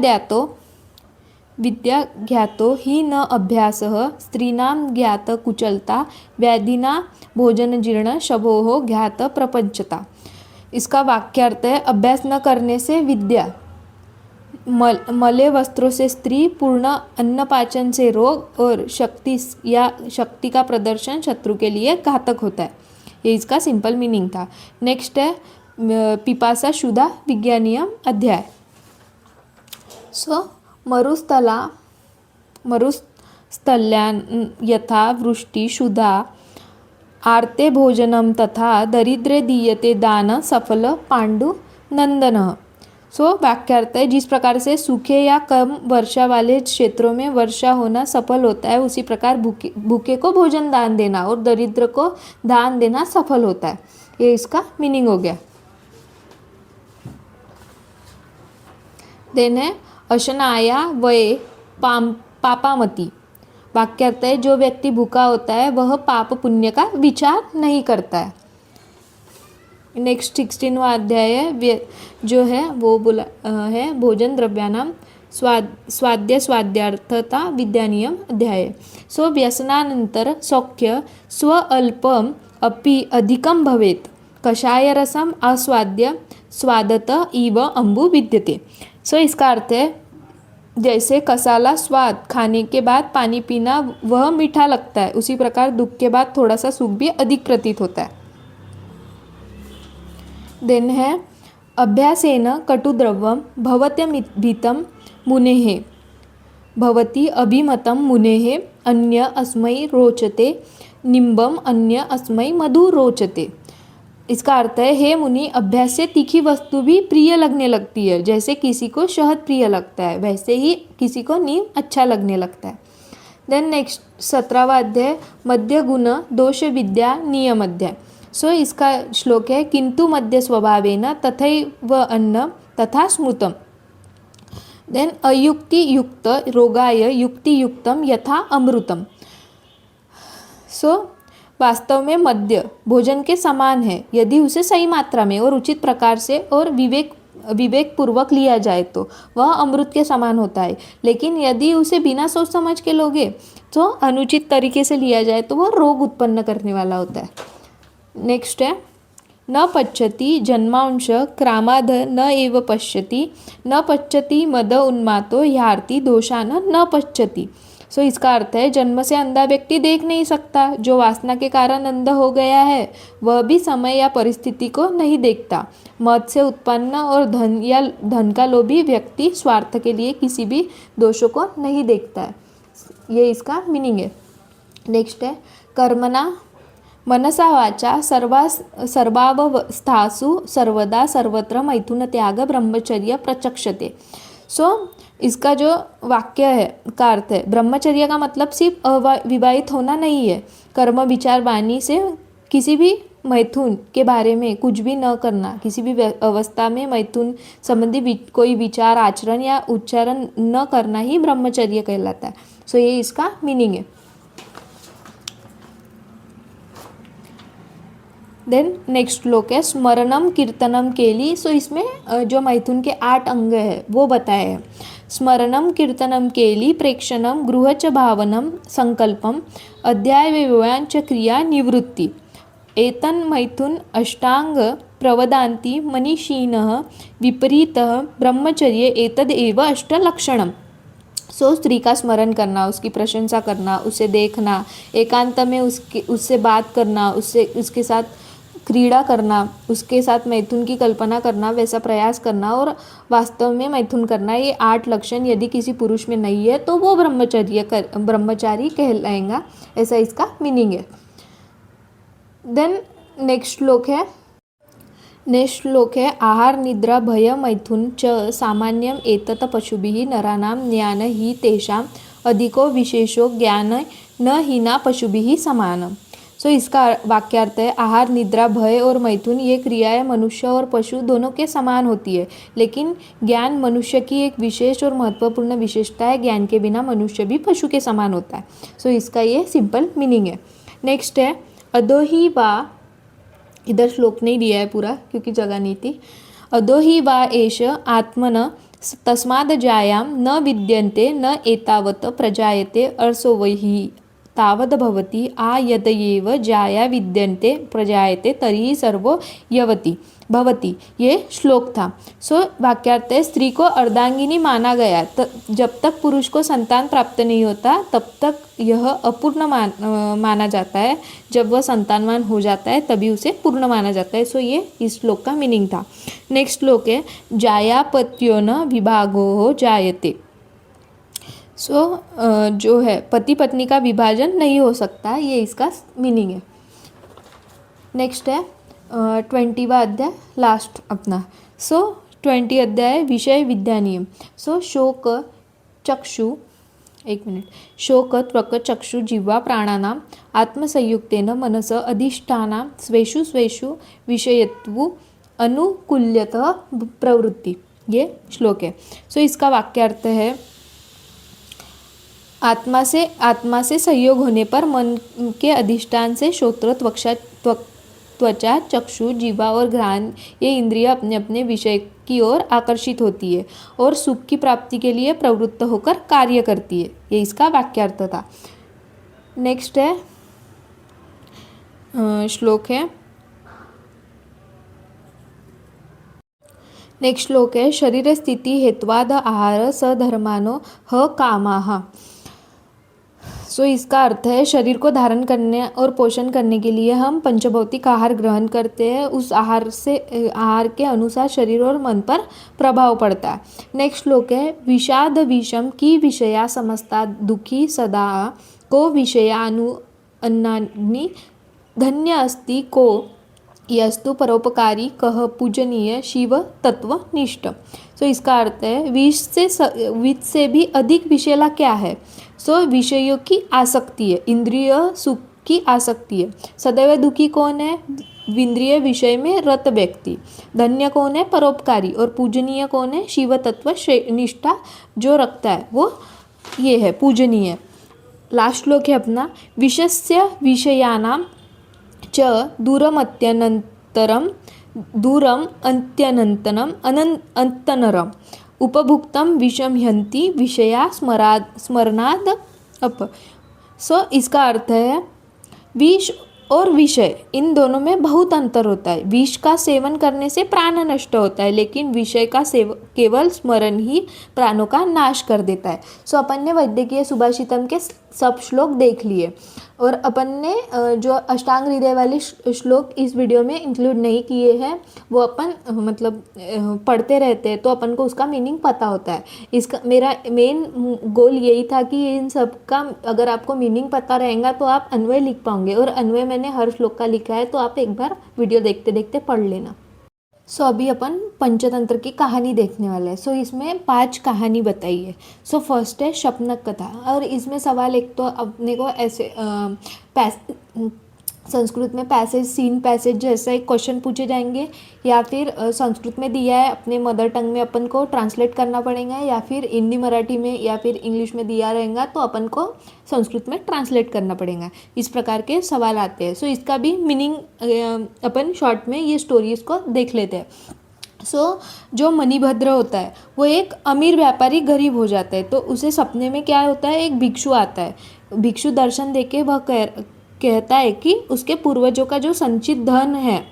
ज्ञातो ही न अभ्यासः स्त्रीणां ज्ञात कुचलता व्याधिना भोजन जीर्ण शभोः ज्ञात प्रपंचता। इसका वाक्यार्थ है अभ्यास न करने से विद्या, मले वस्त्रों से स्त्री, पूर्ण अन्नपाचन से रोग और शक्ति का प्रदर्शन शत्रु के लिए घातक होता है। ये इसका सिंपल मीनिंग था। नेक्स्ट है पिपासा शुदा विज्ञानीयम अध्याय। सो मरुस्थल्यान यथा वृष्टि शुदा आर्ते भोजनम तथा दरिद्रे दीयते दान सफल पांडु नंदन। सो वाक्यार्थ है, जिस प्रकार से सूखे या कम वर्षा वाले क्षेत्रों में वर्षा होना सफल होता है, उसी प्रकार भूखे को भोजन दान देना और दरिद्र को दान देना सफल होता है। ये इसका मीनिंग हो गया। देन है अशनाया वये पापामति। वाक्यार्थ है, जो व्यक्ति भूखा होता है वह पाप पुण्य का विचार नहीं करता है। नेक्स्ट 16वां अध्याय है जो है वो बोला है भोजन द्रव्यानाम स्वाद्य स्वाद्यार्थता विद्यानियम अध्याय। सो व्यसनानंतर सौख्य स्व अल्पम अपि अधिकम भवेत कषाय रसम आस्वाद्य स्वादत इव अंबु विद्यते। सो इसका अर्थ है, जैसे कसाला स्वाद खाने के बाद पानी पीना वह मीठा लगता है, उसी प्रकार दुख के बाद थोड़ा सा सुख भी अधिक प्रतीत होता है। देन है अभ्यासेन कटुद्रव्यम भवत्यमितं मुनेः भवति अभिमतं मुनेः अन्य अस्मै रोचते निम्बम अन्य अस्मै मधु रोचते। इसका अर्थ है, हे मुनि, अभ्यास से तीखी वस्तु भी प्रिय लगने लगती है। जैसे किसी को शहद प्रिय लगता है, वैसे ही किसी को नीम अच्छा लगने लगता है। देन नेक्स्ट 17वां अध्याय मध्य गुण दोष विद्या नियम अध्याय। सो इसका श्लोक है किंतु मध्य स्वभावेन तथैव अन्न तथा स्मृतम। देन अयुक्ति युक्त रोगाय युक्ति युक्तम यथा अमृतम। सो वास्तव में मद्य भोजन के समान है यदि उसे सही मात्रा में और उचित प्रकार से और विवेक पूर्वक लिया जाए तो वह अमृत के समान होता है, लेकिन यदि उसे बिना सोच समझ के लोगे तो अनुचित तरीके से लिया जाए तो वह रोग उत्पन्न करने वाला होता है। नेक्स्ट है न पच्यति जन्मांश क्रामाद न एव पश्यति न पच्यति मद उन्मातो ह्यार्ति दोषान न पच्यति। सो इसका अर्थ है, जन्म से अंधा व्यक्ति देख नहीं सकता, जो वासना के कारण अंधा हो गया है वह भी समय या परिस्थिति को नहीं देखता। मद से उत्पन्न और धन का लोभी व्यक्ति स्वार्थ के लिए किसी भी दोषों को नहीं देखता है। ये इसका मीनिंग है। नेक्स्ट है कर्मणा मनसा वाचा सर्वावस्थासु सर्वदा सर्वत्र मैथुन त्याग ब्रह्मचर्य प्रचक्षते। सो इसका जो वाक्य है का अर्थ है, ब्रह्मचर्य का मतलब सिर्फ अविवाहित होना नहीं है। कर्म विचार वाणी से किसी भी मैथुन के बारे में कुछ भी न करना, किसी भी अवस्था में मैथुन संबंधी कोई विचार आचरण या उच्चारण न करना ही ब्रह्मचर्य कहलाता है। सो ये इसका मीनिंग है। देन नेक्स्ट श्लोक है स्मरणम कीर्तनम केली। सो इसमें जो मैथुन के 8 अंग है वो बताए हैं। स्मरणम कीर्तनम केली प्रेक्षणम गृह च भावनम संकल्पम अध्याय व्यवयांच क्रिया निवृत्ति एतन मैथुन अष्टांग प्रवदान्ति मनीषिणः विपरीतः ब्रह्मचर्य एतद एव अष्टलक्षणम। सो स्त्री का स्मरण करना, उसकी प्रशंसा करना, उसे देखना, एकांत में उससे बात करना, उसके साथ क्रीड़ा करना, उसके साथ मैथुन की कल्पना करना, वैसा प्रयास करना और वास्तव में मैथुन करना, ये 8 लक्षण यदि किसी पुरुष में नहीं है तो वो ब्रह्मचारी कहलाएगा। ऐसा इसका मीनिंग है। देन नेक्स्ट श्लोक है आहार निद्रा भय मैथुन च सामान्यम एतत पशुभिः नराणां ज्ञान हि तेषां अधिको विशेषो ज्ञान न हीना पशुभिः समानम। सो इसका वाक्यार्थ है आहार निद्रा भय और मैथुन ये क्रियाएं मनुष्य और पशु दोनों के समान होती है, लेकिन ज्ञान मनुष्य की एक विशेष और महत्वपूर्ण विशेषता है। ज्ञान के बिना मनुष्य भी पशु के समान होता है। सो इसका ये सिंपल मीनिंग है। नेक्स्ट है अधोहि वा, इधर श्लोक नहीं दिया है पूरा क्योंकि जगह नहीं थी। अधोहि वा एष आत्मन तस्माद् जायां न विद्यन्ते न एतावत् प्रजायते अर्सो वही तावद् भवति आ यदयेव जाया विद्यन्ते प्रजायते तर्हि सर्वो यवति भवति। ये श्लोक था। सो वाक्यार्थ है, स्त्री को अर्धांगिनी माना गया। जब तक पुरुष को संतान प्राप्त नहीं होता तब तक यह अपूर्ण माना जाता है। जब वह संतानवान हो जाता है तभी उसे पूर्ण माना जाता है। सो ये इस श्लोक का मीनिंग था। नेक्स्ट श्लोक है, जायापत्यो न विभागो जायते। सो जो है पति पत्नी का विभाजन नहीं हो सकता, ये इसका मीनिंग है। नेक्स्ट है 20वां अध्याय, लास्ट अपना। सो 20 अध्याय विषय विद्या नियम। सो शोक चक्षु, एक मिनट, शोक त्वक चक्षु जिह्वा प्राणानाम आत्मसंयुक्तेन मनस अधिष्ठाना स्वेषु स्वेषु विषयत्व अनुकूल्यतः प्रवृत्ति। ये श्लोक है। सो इसका वाक्यार्थ है, आत्मा से संयोग होने पर मन के अधिष्ठान से श्रोत्र त्वचा चक्षु जीवा और घ्राण ये इंद्रियां अपने अपने विषय की ओर आकर्षित होती है और सुख की प्राप्ति के लिए प्रवृत्त होकर कार्य करती है। ये इसका वाक्यार्थ था। नेक्स्ट है श्लोक है, नेक्स्ट श्लोक है, शरीर स्थिति हेत्वाद आहार सधर्मानो ह कामाः। सो इसका अर्थ है, शरीर को धारण करने और पोषण करने के लिए हम पंचभौतिक आहार ग्रहण करते हैं। उस आहार के अनुसार शरीर और मन पर प्रभाव पड़ता है। नेक्स्ट श्लोक है, विषाद विषम की विषया समस्ता दुखी सदा को विषयानु अन्नानि धन्य अस्ति को यस्तु परोपकारी कह पूजनीय शिव तत्वनिष्ठ। सो इसका अर्थ है, विष से भी अधिक विषैला क्या है? सो विषयों की आसक्ति है, इंद्रिय सुख की आसक्ति है। सदैव दुखी कौन है? इंद्रिय विषय में रत व्यक्ति। धन्य कौन है? परोपकारी। और पूजनीय कौन है? शिव तत्व निष्ठा जो रखता है वो ये है पूजनीय। लास्ट श्लोक है अपना, विषस्य विषयानाम च दूरम अंत्यनंतनम अंतनरम उपभुक्तम विषम ह्यंति विषया स्मरणाद अप। सो इसका अर्थ है, विष और विषय इन दोनों में बहुत अंतर होता है। विष का सेवन करने से प्राण नष्ट होता है, लेकिन विषय का केवल स्मरण ही प्राणों का नाश कर देता है। सो अपन ने वैद्यकीय सुभाषितम के सब श्लोक देख लिए और अपन ने जो अष्टांग हृदय वाले श्लोक इस वीडियो में इंक्लूड नहीं किए हैं, वो अपन मतलब पढ़ते रहते हैं तो अपन को उसका मीनिंग पता होता है। इसका मेरा मेन गोल यही था कि इन सब का अगर आपको मीनिंग पता रहेगा तो आप अन्वय लिख पाओगे, और अन्वय मैंने हर श्लोक का लिखा है, तो आप एक बार वीडियो देखते देखते पढ़ लेना। सो अभी अपन पंचतंत्र की कहानी देखने वाले हैं। सो इसमें 5 कहानी बताई है। सो फर्स्ट है शपनक कथा, और इसमें सवाल एक तो अपने को ऐसे संस्कृत में पैसेज सीन पैसेज जैसा एक क्वेश्चन पूछे जाएंगे, या फिर संस्कृत में दिया है अपने मदर टंग में अपन को ट्रांसलेट करना पड़ेगा, या फिर हिंदी मराठी में या फिर इंग्लिश में दिया रहेगा तो अपन को संस्कृत में ट्रांसलेट करना पड़ेगा। इस प्रकार के सवाल आते हैं। सो इसका भी मीनिंग अपन शॉर्ट में ये स्टोरीज को देख लेते हैं। सो जो मणिभद्र होता है वो एक अमीर व्यापारी गरीब हो जाता है, तो उसे सपने में क्या होता है, एक भिक्षु आता है। भिक्षु दर्शन देके वह कहता है कि उसके पूर्वजों का जो संचित धन है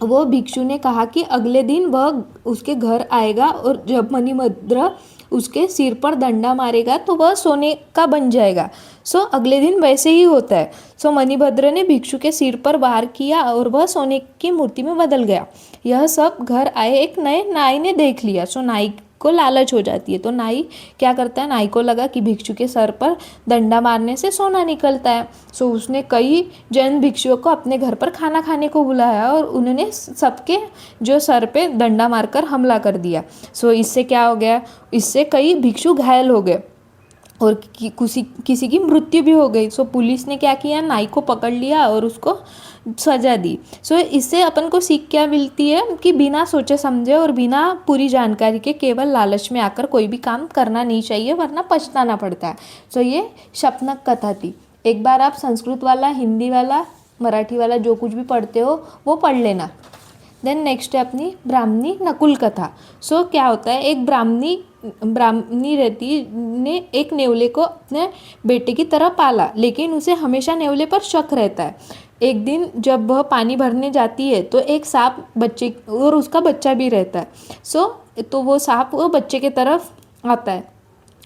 वो भिक्षु ने कहा कि अगले दिन वह उसके घर आएगा, और जब मणिभद्र उसके सिर पर डंडा मारेगा तो वह सोने का बन जाएगा। सो अगले दिन वैसे ही होता है। सो मणिभद्र ने भिक्षु के सिर पर वार किया और वह सोने की मूर्ति में बदल गया। यह सब घर आए एक नए नाई ने देख लिया। सो नाई को लालच हो जाती है, तो नाई क्या करता है, नाई को लगा कि भिक्षु के सर पर डंडा मारने से सोना निकलता है। सो उसने कई जैन भिक्षुओं को अपने घर पर खाना खाने को बुलाया और उन्होंने सबके जो सर पे डंडा मारकर हमला कर दिया। सो इससे क्या हो गया, इससे कई भिक्षु घायल हो गए और किसी की मृत्यु भी हो गई। सो पुलिस ने क्या किया, नाई को पकड़ लिया और उसको सजा दी। सो इससे अपन को सीख क्या मिलती है कि बिना सोचे समझे और बिना पूरी जानकारी के केवल लालच में आकर कोई भी काम करना नहीं चाहिए, वरना पछताना पड़ता है। सो ये शपनक कथा थी। एक बार आप संस्कृत वाला, हिंदी वाला, मराठी वाला जो कुछ भी पढ़ते हो वो पढ़ लेना। देन नेक्स्ट है अपनी ब्राह्मणी नकुल कथा। सो क्या होता है, एक ब्राह्मणी रहती ने एक नेवले को अपने बेटे की तरह पाला, लेकिन उसे हमेशा नेवले पर शक रहता है। एक दिन जब वह पानी भरने जाती है तो एक सांप बच्चे और उसका बच्चा भी रहता है। सो तो वो सांप वो बच्चे के तरफ आता है।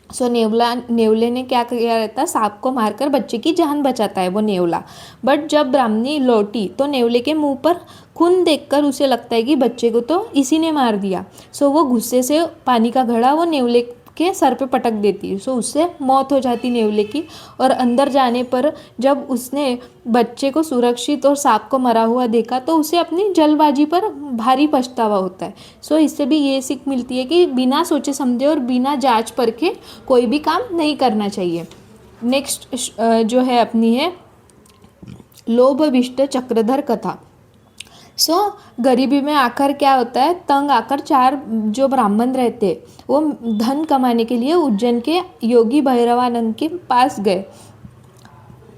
सो नेवले ने क्या किया रहता है, सांप को मारकर बच्चे की जान बचाता है वो नेवला। बट जब ब्राह्मणी लौटी तो नेवले के मुंह पर खून देखकर उसे लगता है कि बच्चे को तो इसी ने मार दिया। सो वो गुस्से से पानी का घड़ा वो नेवले के सर पे पटक देती है। सो उससे मौत हो जाती नेवले की। और अंदर जाने पर जब उसने बच्चे को सुरक्षित और सांप को मरा हुआ देखा तो उसे अपनी जल्दबाजी पर भारी पछतावा होता है। सो इससे भी ये सीख मिलती है कि बिना सोचे समझे और बिना जांच परखे कोई भी काम नहीं करना चाहिए। नेक्स्ट जो है अपनी है लोभविष्ट चक्रधर कथा। सो गरीबी में आकर क्या होता है, तंग आकर चार जो ब्राह्मण रहते वो धन कमाने के लिए उज्जैन के योगी भैरवानंद के पास गए।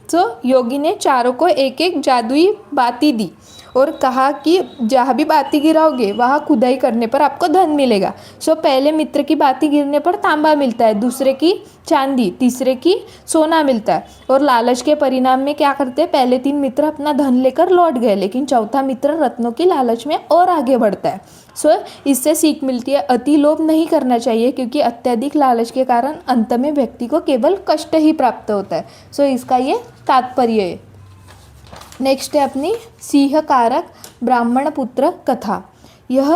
तो योगी ने चारों को एक एक जादुई बाती दी और कहा कि जहाँ भी बाती गिराओगे वहाँ खुदाई करने पर आपको धन मिलेगा। सो पहले मित्र की बाती गिरने पर तांबा मिलता है, दूसरे की चांदी, तीसरे की सोना मिलता है। और लालच के परिणाम में क्या करते हैं, पहले 3 मित्र अपना धन लेकर लौट गए, लेकिन चौथा मित्र रत्नों की लालच में और आगे बढ़ता है। सो इससे सीख मिलती है अति लोभ नहीं करना चाहिए, क्योंकि अत्यधिक लालच के कारण अंत में व्यक्ति को केवल कष्ट ही प्राप्त होता है। सो इसका ये तात्पर्य है। नेक्स्ट है अपनी सिंह कारक ब्राह्मण पुत्र कथा। यह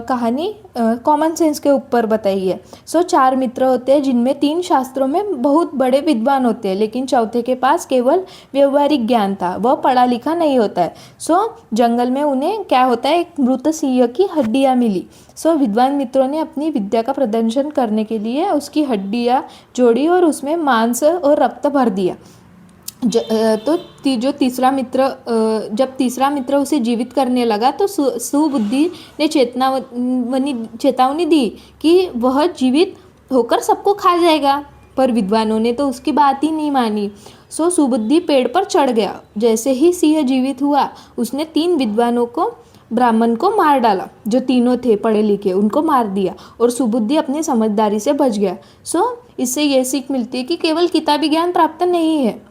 कहानी कॉमन सेंस के ऊपर बताई है। सो 4 मित्र होते हैं जिनमें 3 शास्त्रों में बहुत बड़े विद्वान होते हैं, लेकिन चौथे के पास केवल व्यवहारिक ज्ञान था, वह पढ़ा लिखा नहीं होता है। सो जंगल में उन्हें क्या होता है, एक मृत सिंह की हड्डियाँ मिली। सो विद्वान मित्रों ने अपनी विद्या का प्रदर्शन करने के लिए उसकी हड्डियाँ जोड़ी और उसमें मांस और रक्त भर दिया। जो तीसरा मित्र जब तीसरा मित्र उसे जीवित करने लगा तो सुबुद्धि ने चेतावनी दी कि वह जीवित होकर सबको खा जाएगा, पर विद्वानों ने तो उसकी बात ही नहीं मानी। सो सुबुद्धि पेड़ पर चढ़ गया। जैसे ही सिंह जीवित हुआ उसने 3 विद्वानों को ब्राह्मण को मार डाला, जो तीनों थे पढ़े लिखे, उनको मार दिया और सुबुद्धि अपनी समझदारी से बच गया। सो इससे यह सीख मिलती है कि केवल किताबी ज्ञान प्राप्त नहीं है,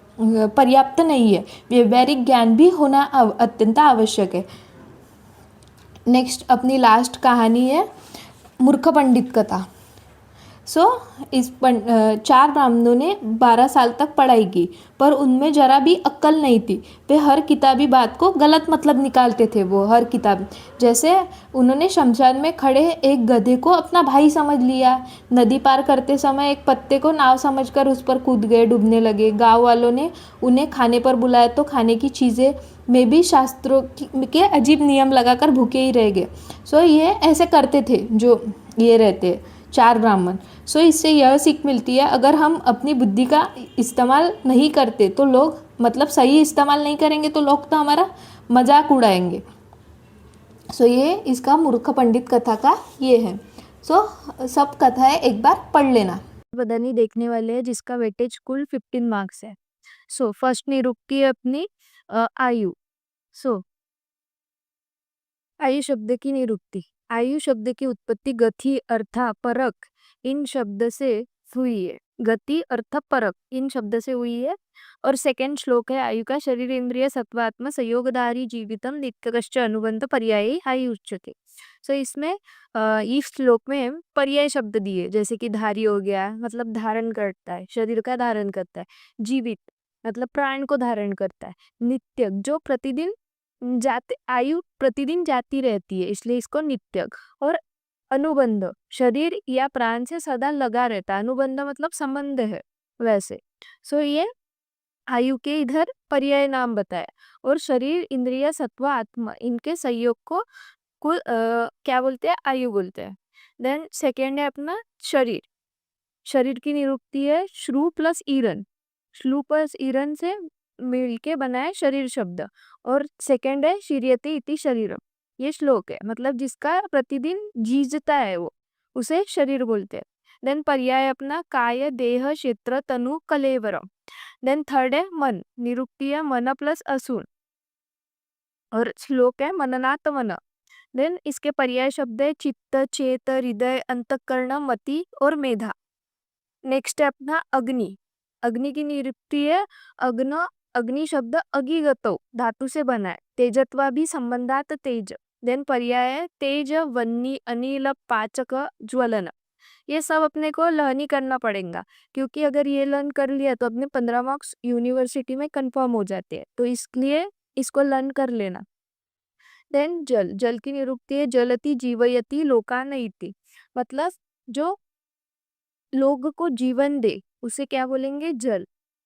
पर्याप्त नहीं है, व्यवहारिक ज्ञान भी होना अत्यंत आवश्यक है। नेक्स्ट अपनी लास्ट कहानी है मूर्ख पंडित कथा। सो 4 ब्राह्मणों ने 12 साल तक पढ़ाई की, पर उनमें जरा भी अक्ल नहीं थी। वे हर किताबी बात को गलत मतलब निकालते थे। वो हर किताब, जैसे उन्होंने शमशान में खड़े एक गधे को अपना भाई समझ लिया, नदी पार करते समय एक पत्ते को नाव समझकर उस पर कूद गए, डूबने लगे। गांव वालों ने उन्हें खाने पर बुलाया तो खाने की चीज़ें में भी शास्त्रों के अजीब नियम लगाकर भूखे ही रह गए। सो ये ऐसे करते थे जो ये रहते 4 ब्राह्मण। सो इससे यह सीख मिलती है, अगर हम अपनी बुद्धि का इस्तेमाल नहीं करते तो लोग, मतलब सही इस्तेमाल नहीं करेंगे तो लोग तो हमारा मजाक उड़ाएंगे। सो ये इसका मूर्ख पंडित कथा का ये है। सो सब कथाएं एक बार पढ़ लेना। बदानी देखने वाले हैं जिसका वेटेज कुल 15 मार्क्स है। सो फर्स्ट निरुक्ति है अपनी आयु। सो आयु शब्द की निरुक्ति। आयु शब्द की उत्पत्ति गति अर्था परक इन शब्द से हुई है। गति अर्थ परक इन शब्द से हुई है। और सेकंड श्लोक है आयु का शरीर इंद्रिय सत्वात्म संयोगधारी जीवितम नित्यकश्च अनुबंध पर्यायी आयु उच्यते। सो इसमें इस श्लोक में पर्याय शब्द दिए, जैसे कि धारी हो गया, मतलब धारण करता है, शरीर का धारण करता है। जीवित मतलब प्राण को धारण करता है। नित्य जो प्रतिदिन जाते, आयु प्रतिदिन जाती रहती है, इसलिए इसको नित्यक। और अनुबंध शरीर या प्राण से सदा लगा रहता है। अनुबंध मतलब संबंध है वैसे। सो ये आयु के इधर पर्याय नाम बताया। और शरीर इंद्रिय सत्व आत्मा इनके संयोग को कुल क्या बोलते हैं, आयु बोलते हैं। देन सेकेंड है अपना शरीर। शरीर की निरुक्ति है श्रु प्लस ईरन। श्लू प्लस ईरन से मिलके बना है शरीर शब्द। और सेकंड है शीर्यते इति शरीरम। ये श्लोक है, मतलब जिसका प्रतिदिन जीजता है वो, उसे शरीर बोलते हैं। देन पर्याय अपना काय देह क्षेत्र तनु कलेवरम। देन थर्ड है मन। निरुक्ति है मन प्लस असून। और श्लोक है मननात मन। देन इसके पर्याय शब्द है चित्त, चेत, हृदय, अंतःकरण, मति और मेधा। नेक्स्ट है अपना अग्नि। अग्नि की निरुक्ति है अग्न। अग्नि शब्द अगिगतो धातु से बना है। तेजत्वा भी संबंधात तेज। देन पर्याय है तेज, वन्नी, अनिल, पाचक, ज्वलन। ये सब अपने को लर्न ही करना पड़ेगा, क्योंकि अगर ये लर्न कर लिया तो अपने 15 मार्क्स यूनिवर्सिटी में कंफर्म हो जाते हैं, तो इसलिए इसको लर्न कर लेना। देन जल। जल की निरुक्ति है जलति, जीवयति, लोकानयति। मतलब जो लोग को जीवन दे उसे क्या बोलेंगे? जल।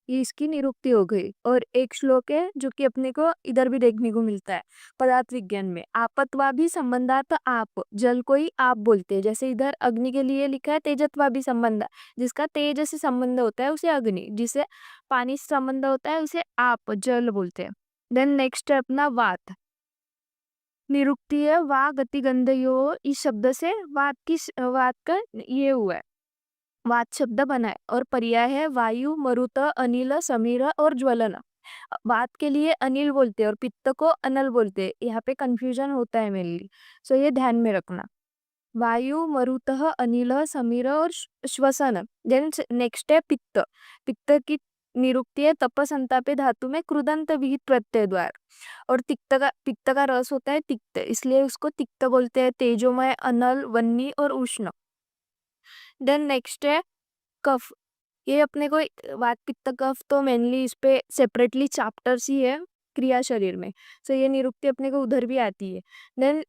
ये इसकी निरुक्ति हो गई। और एक श्लोक है जो कि अपने को इधर भी देखने को मिलता है पदार्थ विज्ञान में, आपत्वा भी संबंधात आप। जल को ही आप बोलते हैं, जैसे इधर अग्नि के लिए लिखा है तेजत्वा भी संबंध, जिसका तेज से संबंध होता है उसे अग्नि, जिसे पानी से संबंध होता है उसे आप जल बोलते हैं। देन नेक्स्ट है अपना वात। निरुक्ति है वा गति गंधयो। इस शब्द से वात का ये हुआ है, वात शब्द बना है। और पर्याय है वायु, मरुत, अनिल, समीर और ज्वलन। वात के लिए अनिल बोलते हैं और पित्त को अनल बोलते हैं, यहाँ पे कंफ्यूजन होता है मेनली, सो ये ध्यान में रखना। वायु, मरुत, अनिल, समीर और श्वसन। देन नेक्स्ट है पित्त। पित्त की निरुक्ति है तप संतापे धातु में कृदंत विहित प्रत्यय द्वार। और पित्त का रस होता है तिक्त, इसलिए उसको तिक्त बोलते हैं। तेजोमय, अनल, वन्नी और उष्ण। देन नेक्स्ट है कफ। ये अपने को वात पित्त कफ तो मेनली इस पे सेपरेटली चैप्टर्स ही है क्रिया शरीर में, सो ये निरुक्ति अपने को उधर भी आती है। देन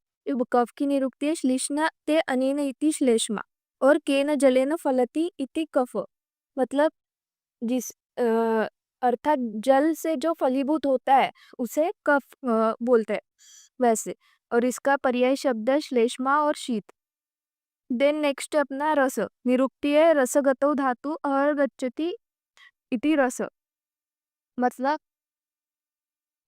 कफ की निरुक्ति है श्लिष्ण ते अनेन इति श्लेष्मा और केन जलेन फलति इति कफ। मतलब जिस अर्थात जल से जो फलीभूत होता है उसे कफ बोलते हैं वैसे। और इसका पर्याय शब्द है श्लेष्मा और शीत। देन नेक्स्ट अपना रस। निरुक्ति है रसगतौ धातु और गच्छति इति रस। मतलब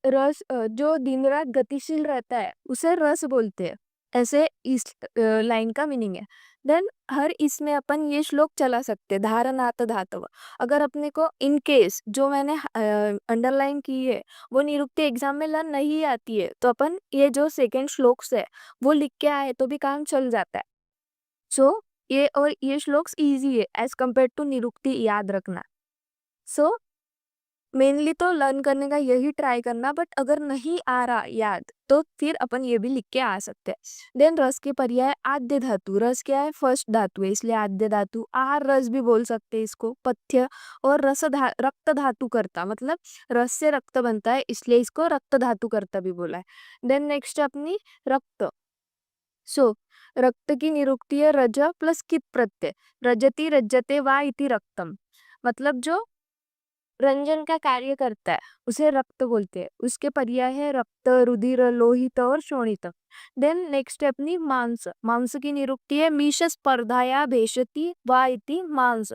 रस जो दिन रात गतिशील रहता है उसे रस बोलते हैं, ऐसे इस लाइन का मीनिंग है। देन हर इसमें अपन ये श्लोक चला सकते हैं धारनात धातव। अगर अपने को इन केस जो मैंने अंडरलाइन की है वो निरुक्ति एग्जाम में लर्न नहीं आती है, तो अपन ये जो सेकंड श्लोक्स है वो लिख के आए तो भी काम चल जाता है। सो ये श्लोक्स इजी है एज कंपेयर टू निरुक्ति, याद रखना। सो मेनली तो लर्न करने का यही ट्राई करना, बट अगर नहीं आ रहा याद तो फिर अपन ये भी लिख के आ सकते हैं। देन रस के पर्याय आद्य धातु। रस क्या है? फर्स्ट धातु है, इसलिए आद्य धातु। आहार रस भी बोल सकते हैं इसको। पथ्य और रक्त धातु करता, मतलब रस से रक्त बनता है इसलिए इसको रक्त धातु करता भी बोला है। देन नेक्स्ट अपनी रक्त। सो रक्त की निरुक्ति है रज प्लस कित प्रत्यय। रजति, रज्जते वा इति रक्तम। मतलब जो रंजन का कार्य करता है उसे रक्त बोलते हैं। उसके पर्याय है रक्त, रुधिर, लोहित और शोणित। देन नेक्स्ट है अपनी मांस। मांस की निरुक्ति है मीश स्पर्धाया भेषति वा इति मांस।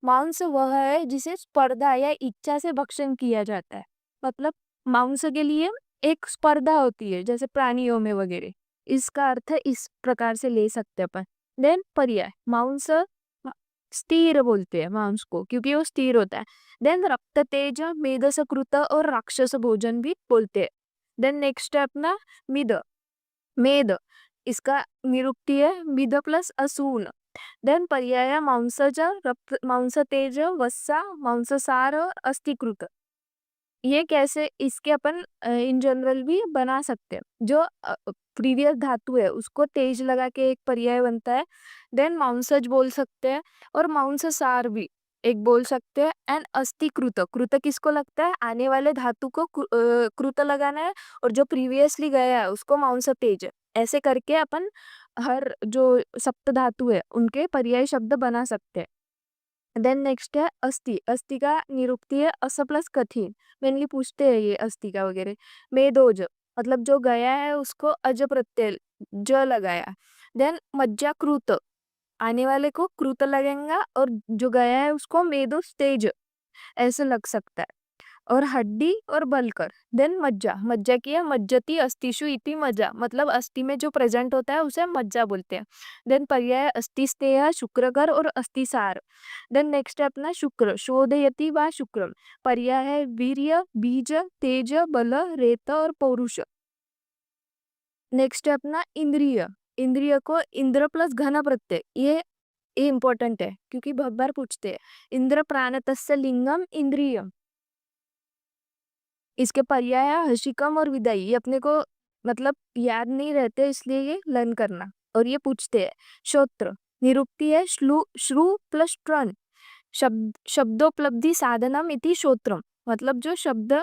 मांस वह है जिसे स्पर्धा या इच्छा से भक्षण किया जाता है। मतलब मांस के लिए एक स्पर्धा होती है जैसे प्राणियों में वगैरह, इसका अर्थ इस प्रकार से ले सकते हैं अपन। देन पर्याय मांस स्थिर बोलते हैं मांस को, क्योंकि वो स्थिर होता है। देन रक्त, तेज, मेधस कृत और राक्षस भोजन भी बोलते हैं। देन नेक्स्ट है अपना मिद। मेद, इसका निरुक्ति है मिद प्लस असून। देन पर्याय मांसज, मांस तेज, वस्सा, मांसासार और अस्थिकृत। ये कैसे इसके अपन इन जनरल भी बना सकते हैं। जो प्रीवियस धातु है उसको तेज लगा के एक पर्याय बनता है। देन मांसज बोल सकते हैं और मांसासार भी एक बोल सकते हैं। एंड अस्थिकृत, कृत किसको लगता है? आने वाले धातु को कृत लगाना है, और जो प्रीवियसली गया है उसको मांस तेज। ऐसे करके अपन हर जो सप्त धातु है उनके पर्याय शब्द बना सकते हैं। देन नेक्स्ट है अस्थि। अस्थि का निरुक्ति है अस प्लस कठिन। मेनली पूछते हैं ये अस्थि का वगैरह। मेदोज, मतलब जो गया है उसको अज प्रत्यय ज लगाया। देन मज्जाकृत, आने वाले को कृत लगेगा और जो गया है उसको मेदोस तेज ऐसे लग सकता है। और हड्डी और बलकर। देन मज्जा। मज्जा की है मज्जति अस्थिषु इति मज्जा। मतलब अस्थि में जो प्रेजेंट होता है उसे मज्जा बोलते हैं। देन पर्याय अस्थिस्तेय, शुक्रकर और अस्थिसार। देन नेक्स्ट है अपना शुक्र। शोधयति व शुक्रम। पर्याय है वीर्य, बीज, तेज, बल, रेत और पौरुष। नेक्स्ट है अपना इंद्रिय। इंद्रिय को इंद्र प्लस घन प्रत्यय, ये इंपॉर्टेंट है क्योंकि बहुत बार पूछते हैं। इंद्र प्राणतस्य लिंगम इंद्रियम। इसके पर्याय है हशिकम और विदाई। ये अपने को मतलब याद नहीं रहते, इसलिए ये लर्न करना। और ये पूछते हैं श्रोत्र। निरुक्ति है श्रु प्लस ट्रन। शब्दोपलब्धि साधनम इति श्रोत्रम। मतलब जो शब्द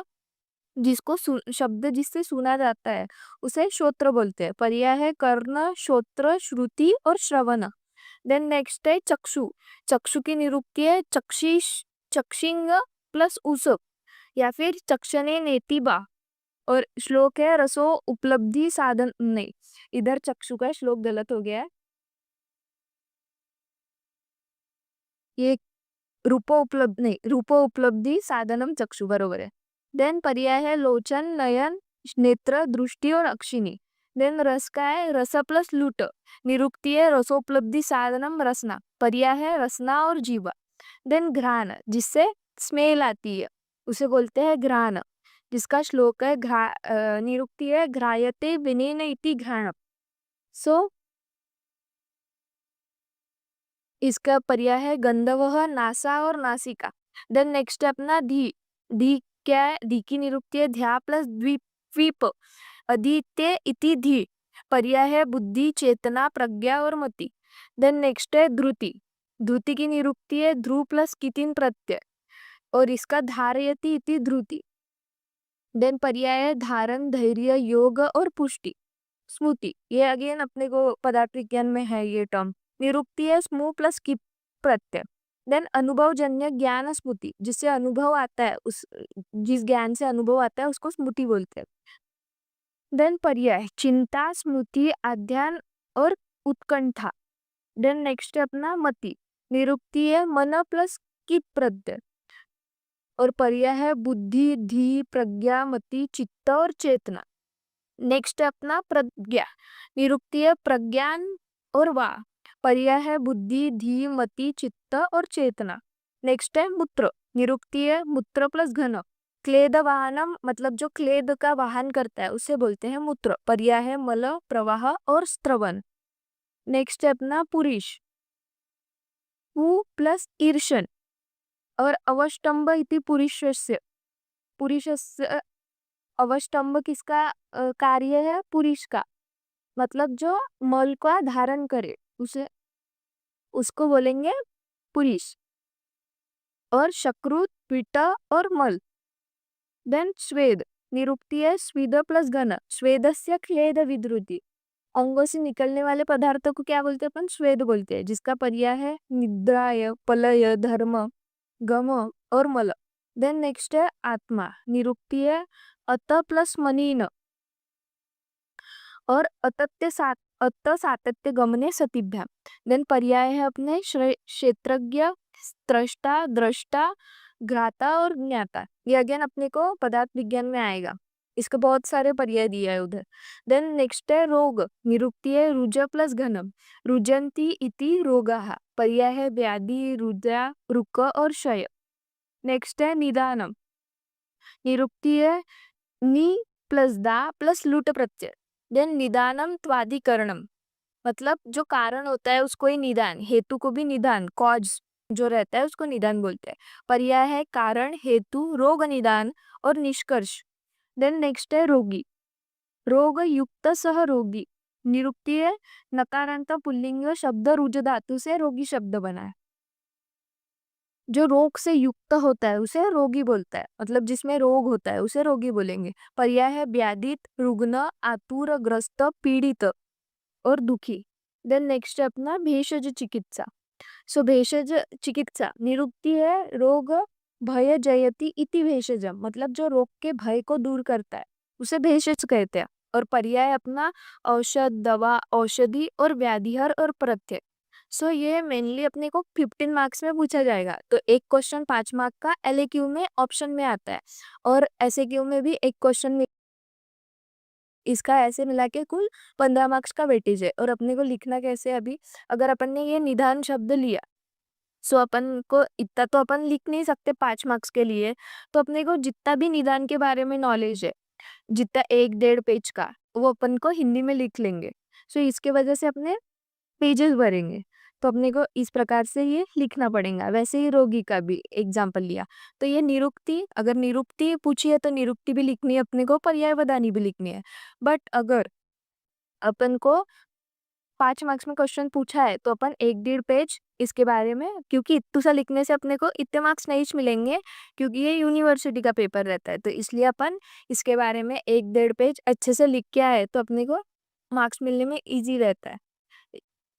जिससे सुना जाता है उसे श्रोत्र बोलते हैं। पर्याय है कर्ण, श्रोत्र, श्रुति और श्रवण। देन नेक्स्ट है चक्षु। चक्षु की निरुक्ति है चक्षिंग प्लस उसप या फिर चक्षणे नेतिबा। और श्लोक है रसो उपलब्धि साधन, नहीं, इधर चक्षु का श्लोक गलत हो गया है, ये रूपो उपलब्धि साधनम चक्षु बरोबर है। देन पर्याय है लोचन, नयन, नेत्र, दृष्टि और अक्षिणी। देन रस का है रस प्लस लूट। निरुक्ति है रसोपलब्धि साधनम रसना। पर्याय है रसना और जीवा। देन घ्राण, जिससे स्मेल आती है उसे बोलते हैं घ्राण, जिसका श्लोक है निरुक्ति है घ्रायते विनेन इति घ्राण। सो इसका पर्याय है गंधवह, नासा और नासिका। देन नेक्स्ट है अपना धी। धी क्या है? धी की निरुक्ति है ध्या प्लस द्वीप। अधीत्य इति धी। पर्याय है बुद्धि, चेतना, प्रज्ञा और मति। देन नेक्स्ट है ध्रुति। ध्रुति की निरुक्ति है ध्रुव प्लस कितिन प्रत्यय और इसका धारयति इति ध्रुति। देन पर्याय है धारण, धैर्य, योग और पुष्टि। स्मृति, ये अगेन अपने को पदार्थ विज्ञान में है ये टर्म। निरुक्ति है स्मू प्लस की प्रत्यय। देन अनुभवजन्य ज्ञान स्मृति, जिससे अनुभव आता है, उस जिस ज्ञान से अनुभव आता है उसको स्मृति बोलते हैं। देन पर्याय चिंता, स्मृति, अध्ययन और उत्कंठा। देन नेक्स्ट है अपना मति। निरुक्ति है मन प्लस की प्रत्यय और पर्याय है बुद्धि, धी, प्रज्ञा, मति, चित्त और चेतना। नेक्स्ट है अपना प्रज्ञा। निरुक्ति है प्रज्ञान और वा। पर्याय है बुद्धि, धी, मति, चित्त और चेतना। नेक्स्ट है मूत्र। निरुक्ति है मूत्र प्लस घन। क्लेद वाहनम, मतलब जो क्लेद का वाहन करता है उसे बोलते हैं मूत्र। पर्याय है मल, प्रवाह और स्त्रवन। नेक्स्ट है अपना पुरुष। पु प्लस ईर्षण और अवष्टंभ इति पुरुषस्य। पुरुषस्य अवष्टंभ किसका कार्य है? पुरुष का, मतलब जो मल का धारण करे उसको बोलेंगे पुरुष। और शकृत, पीठ और मल। देन स्वेद। निरुक्ति है स्वेद प्लस घन। स्वेदस्य खेद विद्रुति। अंगों से निकलने वाले पदार्थों को क्या बोलते हैं? अपन स्वेद बोलते हैं, जिसका पर्याय है निद्राय, पलय, धर्म, गम और मल। देन नेक्स्ट है आत्मा। निरुक्ति है अत प्लस मनीन और अत सातत्य गमने सतिभ्याम। देन पर्याय है अपने क्षेत्रज्ञ, स्त्रष्टा, दृष्टा, घ्राता और ज्ञाता। ये अगेन अपने को पदार्थ विज्ञान में आएगा, इसके बहुत सारे पर्याय दिया है उधर। देन नेक्स्ट है रोग। निरुक्ति है रुज प्लस घनम। रुजंती इति रोगाः। पर्याय है व्याधि, रुजा, रुक और क्षय। नेक्स्ट है निदानम। निरुक्ति है नि प्लस दा प्लस लुट प्रत्यय। देन निदानम त्वादिकरणम, मतलब जो कारण होता है उसको ही निदान, हेतु को भी निदान, कॉज जो रहता है उसको निदान बोलते हैं। पर्याय है कारण, हेतु, रोग निदान और निष्कर्ष। देन नेक्स्ट है रोगी। रोग युक्त सह रोगी। निरुक्ति है नकारांत पुल्लिंग शब्द रुज धातु से रोगी शब्द बना है। जो रोग से युक्त होता है उसे रोगी बोलता है, मतलब जिसमें रोग होता है उसे रोगी बोलेंगे। पर्याय है व्याधित, रुग्ण, आतुर, ग्रस्त, पीड़ित और दुखी। देन नेक्स्ट है अपना भेषज चिकित्सा। सो भेषज चिकित्सा। निरुक्ति है रोग भय जयति इति भेषजम, मतलब जो रोग के भय को दूर करता है उसे भेषज कहते हैं। और पर्याय अपना औषध, दवा, औषधि और व्याधिहर और प्रत्यय। सो ये मेनली अपने को 15 मार्क्स में पूछा जाएगा। तो एक क्वेश्चन 5 मार्क का LAQ में ऑप्शन में आता है और SAQ में भी एक क्वेश्चन में। इसका ऐसे मिला के कुल 15 मार्क्स का वेटेज है। और अपने को लिखना कैसे? अभी अगर अपन ने ये निदान शब्द लिया, सो अपन को इतना तो अपन लिख नहीं सकते 5 मार्क्स के लिए, तो अपने को जितना भी निदान के बारे में नॉलेज है, जितना 1-1.5 पेज का, वो अपन को हिंदी में लिख लेंगे। सो इसके वजह से अपने पेजेस भरेंगे, तो अपने को इस प्रकार से ये लिखना पड़ेगा। वैसे ही रोगी का भी एग्जाम्पल लिया, तो ये निरुक्ति, अगर निरुक्ति पूछी है तो निरुक्ति भी लिखनी है अपने को, पर्यायवादी भी लिखनी है। बट अगर अपन को 5 मार्क्स में क्वेश्चन पूछा है तो अपन 1-1.5 पेज इसके बारे में, क्योंकि इतना सा लिखने से अपने को इतने मार्क्स नहीं मिलेंगे, क्योंकि ये यूनिवर्सिटी का पेपर रहता है, तो इसलिए अपन इसके बारे में 1-1.5 पेज अच्छे से लिख के आए तो अपने को मार्क्स मिलने में इजी रहता है।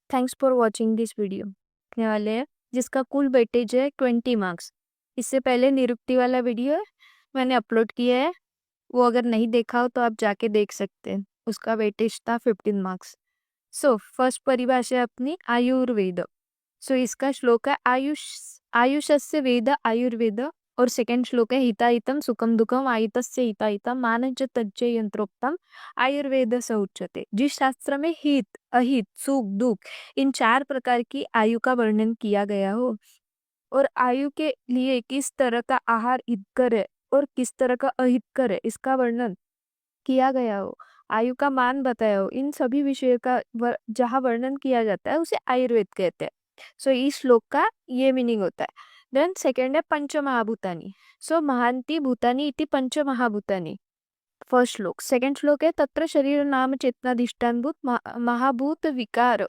Thanks for watching this video. लिखने वाले हैं जिसका कुल वेटेज है 20 मार्क्स। इससे पहले निरुक्ति वाला वीडियो मैंने अपलोड किया है, वो अगर नहीं देखा हो तो आप जाके देख सकते हैं। उसका वेटेज था 15 मार्क्स। सो फर्स्ट परिभाषा है अपनी आयुर्वेद। सो इसका श्लोक है आयुषस्य वेद आयुर्वेद, और सेकंड श्लोक है हिताहितम सुखम दुखम आयुतस्य हिताहितम मानच तज्जय यंत्रोक्तम आयुर्वेद स उच्यते। जिस शास्त्र में हित, अहित, सुख, दुख इन 4 प्रकार की आयु का वर्णन किया गया हो, और आयु के लिए किस तरह का आहार हितकर है और किस तरह का अहितकर है इसका वर्णन किया गया हो, आयु का मान बताया हो, इन सभी विषयों का जहाँ वर्णन किया जाता है उसे आयुर्वेद कहते हैं। सो इस श्लोक का ये मीनिंग होता है। देन सेकेंड है पंच महाभूतानी। सो महांति भूतानी इति पंच महाभूतानी, फर्स्ट श्लोक। सेकेंड श्लोक है तत्र शरीर नाम चेतनाधिष्ठानभूत महाभूत विकार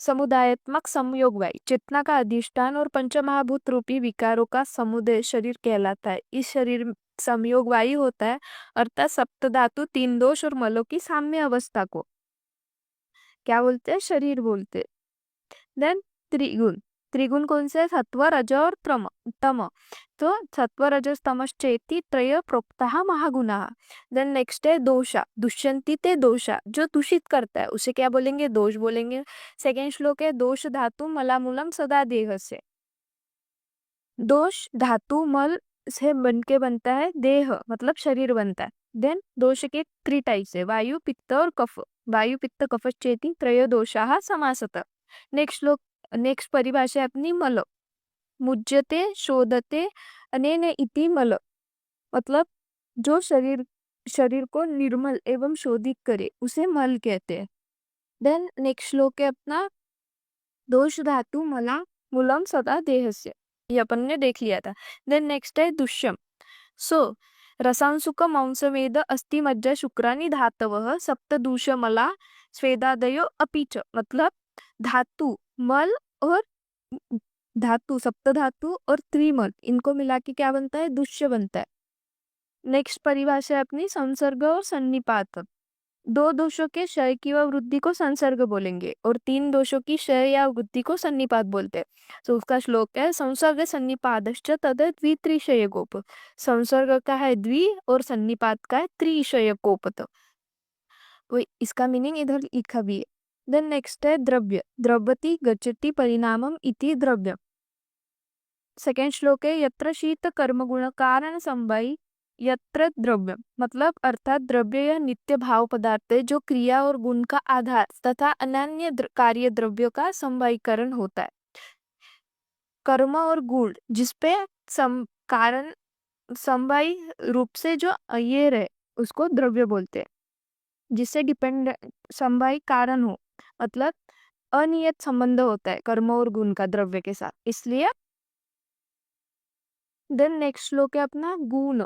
समुदायात्मक संयोग वाई। चेतना का अधिष्ठान और पंचमहाभूत रूपी विकारों का समुदाय शरीर कहलाता है। इस शरीर संयोग वायु होता है, अर्थात सप्तधातु, 3 दोष और मलों की साम्य अवस्था को क्या बोलते हैं? शरीर बोलते हैं। देन त्रिगुण। त्रिगुण कौन से? सत्व, रज और तम। तो सत्व, रजस, तमश्चेति त्रय प्रोक्तः महागुणः। देन नेक्स्ट है दोषा। दुष्यंति ते दोषा, जो दूषित करता है उसे क्या बोलेंगे? दोष बोलेंगे। सेकेंड श्लोक है दोष धातु मलामूलम सदा देह से। दोष धातु मल से बन के बनता है देह, मतलब शरीर बनता है। देन दोष के 3 टाइप्स है, वायु, पित्त और कफ। वायु, पित्त, कफ चेति त्रय दोषाः समासतः। नेक्स्ट परिभाषा है अपनी मल। मुज्यते शोधते अनेन इति मल, मतलब जो शरीर को निर्मल एवं शोधित करे उसे मल कहते हैं। देन नेक्स्ट श्लोक है अपना दोष धातु मला मूलम सदा देह से, ये अपन ने देख लिया था। देन नेक्स्ट है दुष्यम। सो रसांसुक मांसमेद अस्ति मज्जा शुक्रानि धातवः सप्तदूषमला स्वेदादयो अपि च, मतलब धातु, मल और धातु, सप्तधातु और त्रिमल, इनको मिला के क्या बनता है? दुष्य बनता है। नेक्स्ट परिभाषा है अपनी संसर्ग और सन्निपात। 2 दोषों के क्षय की व वृद्धि को संसर्ग बोलेंगे, और 3 दोषों की क्षय या वृद्धि को सन्निपात बोलते हैं। तो उसका श्लोक है संसर्ग सन्निपातश्च तद द्वित्रिशय कोप। संसर्ग का है द्वि और सन्निपात का है त्रिशय कोप। तो इसका मीनिंग इधर लिखा भी है। देन नेक्स्ट है द्रव्य। द्रव्यति गच्छति परिणामम इति द्रव्य। सेकेंड श्लोक है यत्र शीत कर्म गुण कारण संवाई यत्र द्रव्य, मतलब अर्थात द्रव्य या नित्य भाव पदार्थ है जो क्रिया और गुण का आधार तथा अनन्य कार्य द्रव्यों का समवायीकरण होता है। कर्म और गुण जिसपे कारण समवायी रूप से जो ये रहे उसको द्रव्य बोलते हैं। जिससे डिपेंड समवायी कारण हो, मतलब अनियत संबंध होता है कर्म और गुण का द्रव्य के साथ, इसलिए। देन नेक्स्ट श्लोक है अपना गुण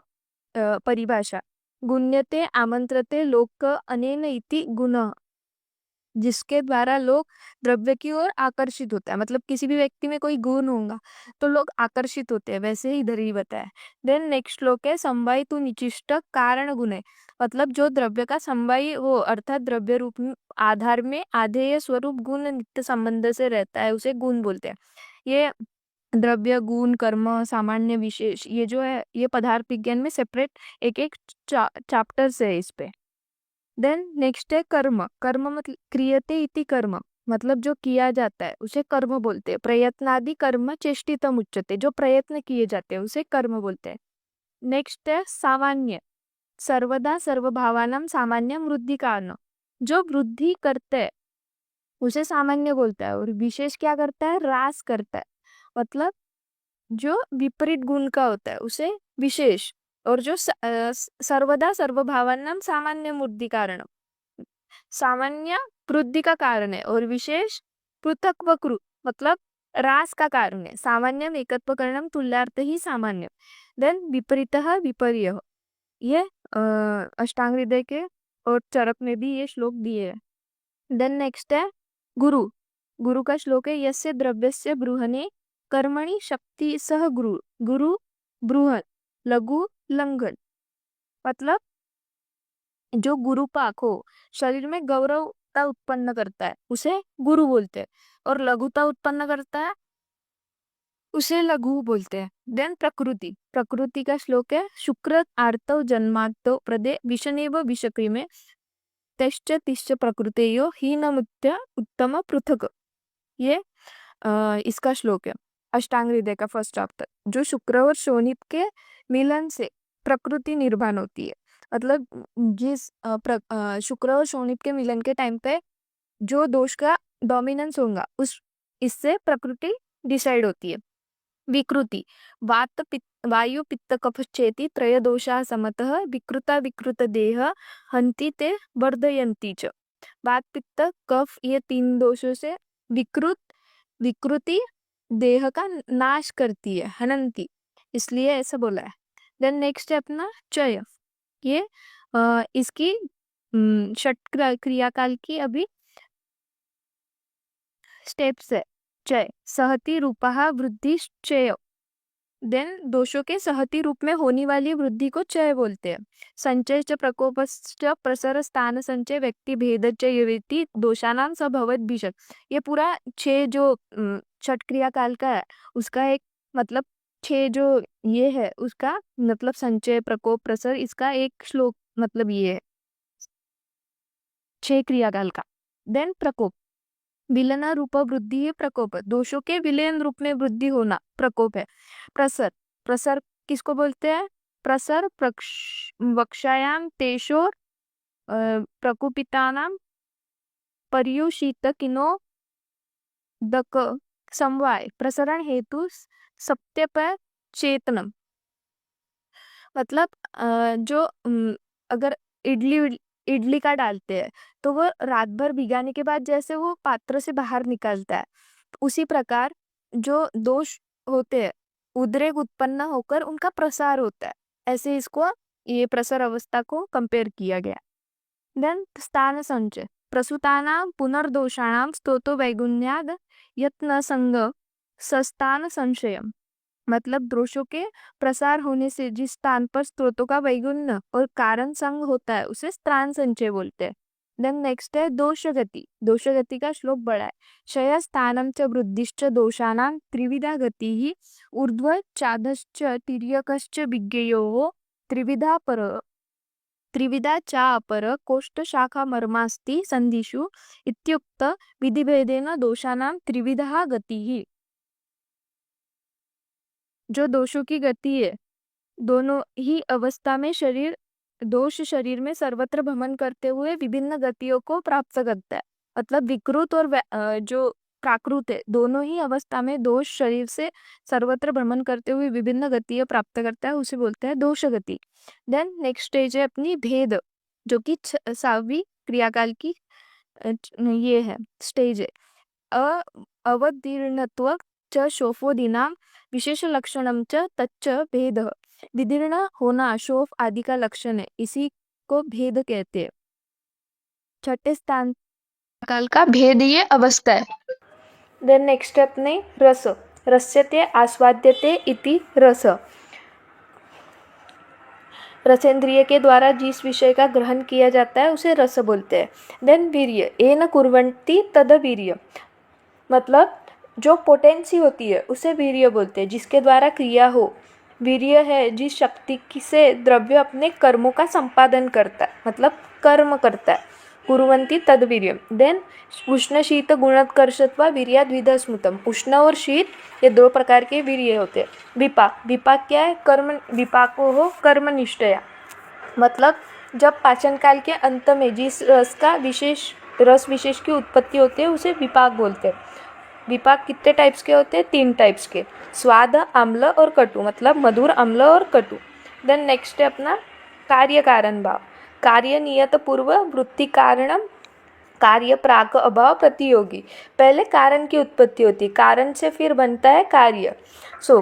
परिभाषा। गुण्यते आमंत्रते लोक अनेन इति गुण, जिसके द्वारा लोग द्रव्य की ओर आकर्षित होता है, मतलब किसी भी व्यक्ति में कोई गुण होगा तो लोग आकर्षित होते हैं, वैसे ही इधर ही बताया। देन नेक्स्ट श्लोक है समवाय तु निचिष्ट कारण गुण है, मतलब जो द्रव्य का समवायी हो, अर्थात द्रव्य रूप आधार में आधेय स्वरूप गुण नित्य संबंध से रहता है, उसे गुण बोलते हैं। ये द्रव्य, गुण, कर्म, सामान्य, विशेष, ये जो है ये पदार्थ विज्ञान में सेपरेट एक चैप्टर्स है इस पे। देन नेक्स्ट है कर्म। कर्म मतलब क्रियते इति कर्म, मतलब जो किया जाता है उसे कर्म बोलते हैं। प्रयत्नादि कर्म चेष्टितम उच्यते, जो प्रयत्न किए जाते हैं उसे कर्म बोलते हैं। नेक्स्ट है सामान्य। सर्वदा सर्वभावानां सामान्यम वृद्धि कारण, जो वृद्धि करते हैं उसे सामान्य बोलता है, और विशेष क्या करता है? ह्रास करता है, मतलब जो विपरीत गुण का होता है उसे विशेष, और जो सर्वदा सर्वभावानां सामान्य वृद्धि कारण, सामान्य वृद्धि का कारण है और विशेष पृथक्वकृ मतलब रास का कारण है। सामान्यम एकत्वकरणम तुल्यार्थ ही सामान्य। देन विपरीतः विपर्यय, ये अष्टांग हृदय के और चरक में भी ये श्लोक दिए हैं। देन नेक्स्ट है गुरु। गुरु का श्लोक है यस्य द्रव्यस्य बृहणे कर्मणि शक्ति सह गुरु। गुरु बृहन लघु लंघन, मतलब जो गुरुपाक हो, शरीर में गौरवता उत्पन्न करता है उसे गुरु बोलते हैं, और लघुता उत्पन्न करता है उसे लघु बोलते हैं। देन प्रकृति। प्रकृति का श्लोक है शुक्र आर्तव जन्मार्तव प्रदे विषनेव विषक्री में तेश्च तिश्च प्रकृतेयो हीनमुत्य उत्तम पृथक। ये इसका श्लोक है अष्टांग हृदय का फर्स्ट चैप्टर। जो शुक्र और शोणित के मिलन से प्रकृति निर्माण होती है, मतलब जिस शुक्र और शोणित के मिलन के टाइम पे जो दोष का डोमिनेंस होगा उस इससे प्रकृति डिसाइड होती है। विकृति वात वायु पित्त कफ चेति त्रय दोषा समतः विकृता विकृत देह हंति ते वर्धयन्ति च। वात पित्त कफ ये 3 दोषों से विकृति देह का नाश करती है, हनंती, इसलिए ऐसा बोला है। देन नेक्स्ट है अपना चय। ये इसकी षट क्रियाकाल की अभी स्टेप्स है। चय सहति रूपः वृद्धि चय। देन दोषों के सहति रूप में होने वाली वृद्धि को चय बोलते हैं। संचय च प्रकोपश्च प्रसर स्थान संचय व्यक्ति भेद च यवेति दोषानाम सभवत भीषक। ये पूरा 6 जो छठ क्रिया काल का है उसका एक मतलब 6 जो ये है उसका मतलब संचय प्रकोप प्रसर, इसका एक श्लोक मतलब ये है 6 क्रिया काल का। देन प्रकोप विलयन रूप वृद्धि है प्रकोप, दोषों के विलयन रूप में वृद्धि होना प्रकोप है। प्रसर, प्रसर किसको बोलते हैं? प्रसर वक्षायाम तेषोर प्रकुपितानाम पर्युषित किनो दक समवाय प्रसरण हेतु सप्त्यप चेतनम, मतलब जो अगर इडली का डालते हैं तो वो रात भर भिगाने के बाद जैसे वो पात्र से बाहर निकलता है, उसी प्रकार जो दोष होते हैं उद्रेक उत्पन्न होकर उनका प्रसार होता है, ऐसे इसको ये प्रसर अवस्था को कंपेयर किया गया। देन स्थान संचय प्रसूतानां पुनर्दोषाणां स्तोतो वैगुण्याद यत्न संग सस्थान संशयम, मतलब दोषों के प्रसार होने से जिस स्थान पर स्त्रोतों का वैगुण्य और कारण संग होता है उसे स्थान संचय बोलते हैं। देन नेक्स्ट है दोषगति। दोषगति का श्लोक बड़ा है। क्षय स्थानम च वृद्धिश्च दोषानां त्रिविधा गति ही ऊर्ध्व चादश्च तिर्यकश्च विज्ञेयो त्रिविधा चा अपर कोष्ठ शाखा मर्मास्ति संधिषु इत्युक्त विधिभेदेन दोषानां त्रिविधा गति ही। जो दोषों की गति है दोनों ही अवस्था में दोष शरीर में सर्वत्र भ्रमण करते हुए विभिन्न गतियों को प्राप्त करता है, मतलब विकृत और जो प्राकृत है दोनों ही अवस्था में दोष शरीर से सर्वत्र भ्रमण करते हुए विभिन्न गतियां प्राप्त करता है, उसे बोलते हैं दोष गति। देन नेक्स्ट स्टेज है अपनी भेद, जो कि 7वीं क्रियाकाल की ये है स्टेज है। अवतीर्णत्व च शोफोदीनाम विशेष लक्षणम च तच्च भेद, विदीर्ण होना शोफ आदि का लक्षण है, इसी को भेद कहते हैं। छठे स्थान काल का भेद ये अवस्था है। देन नेक्स्ट अपने रस। रस्यते आस्वाद्यते इति रस, रसेंद्रिय के द्वारा जिस विषय का ग्रहण किया जाता है उसे रस बोलते हैं। देन वीर्य येन कुर्वन्ति तद वीर्य, मतलब जो पोटेंसी होती है उसे वीर्य बोलते हैं, जिसके द्वारा क्रिया हो। वीर्य है जिस शक्ति से द्रव्य अपने कर्मों का संपादन करता है, मतलब कर्म करता है। कुर्वन्ति तद वीर्य। देन उष्ण शीत गुणोत्कर्षत्वा वीर्याद् विधा स्मृतम, उष्ण और शीत ये 2 प्रकार के वीर्य होते हैं। विपाक, विपाक क्या है? कर्म, विपाको हो कर्मनिष्ठया, मतलब जब पाचन काल के अंत में जिस रस विशेष की उत्पत्ति होती है उसे विपाक बोलते हैं। विपाक कितने टाइप्स के होते हैं? 3 टाइप्स के, स्वाद, अम्ल और कटु, मतलब मधुर, अम्ल और कटु। देन नेक्स्ट है अपना कार्य कारण भाव। कार्य नियत पूर्व वृत्ति कारणम कार्य प्राक अभाव प्रतियोगी। पहले कारण की उत्पत्ति होती है, कारण से फिर बनता है कार्य।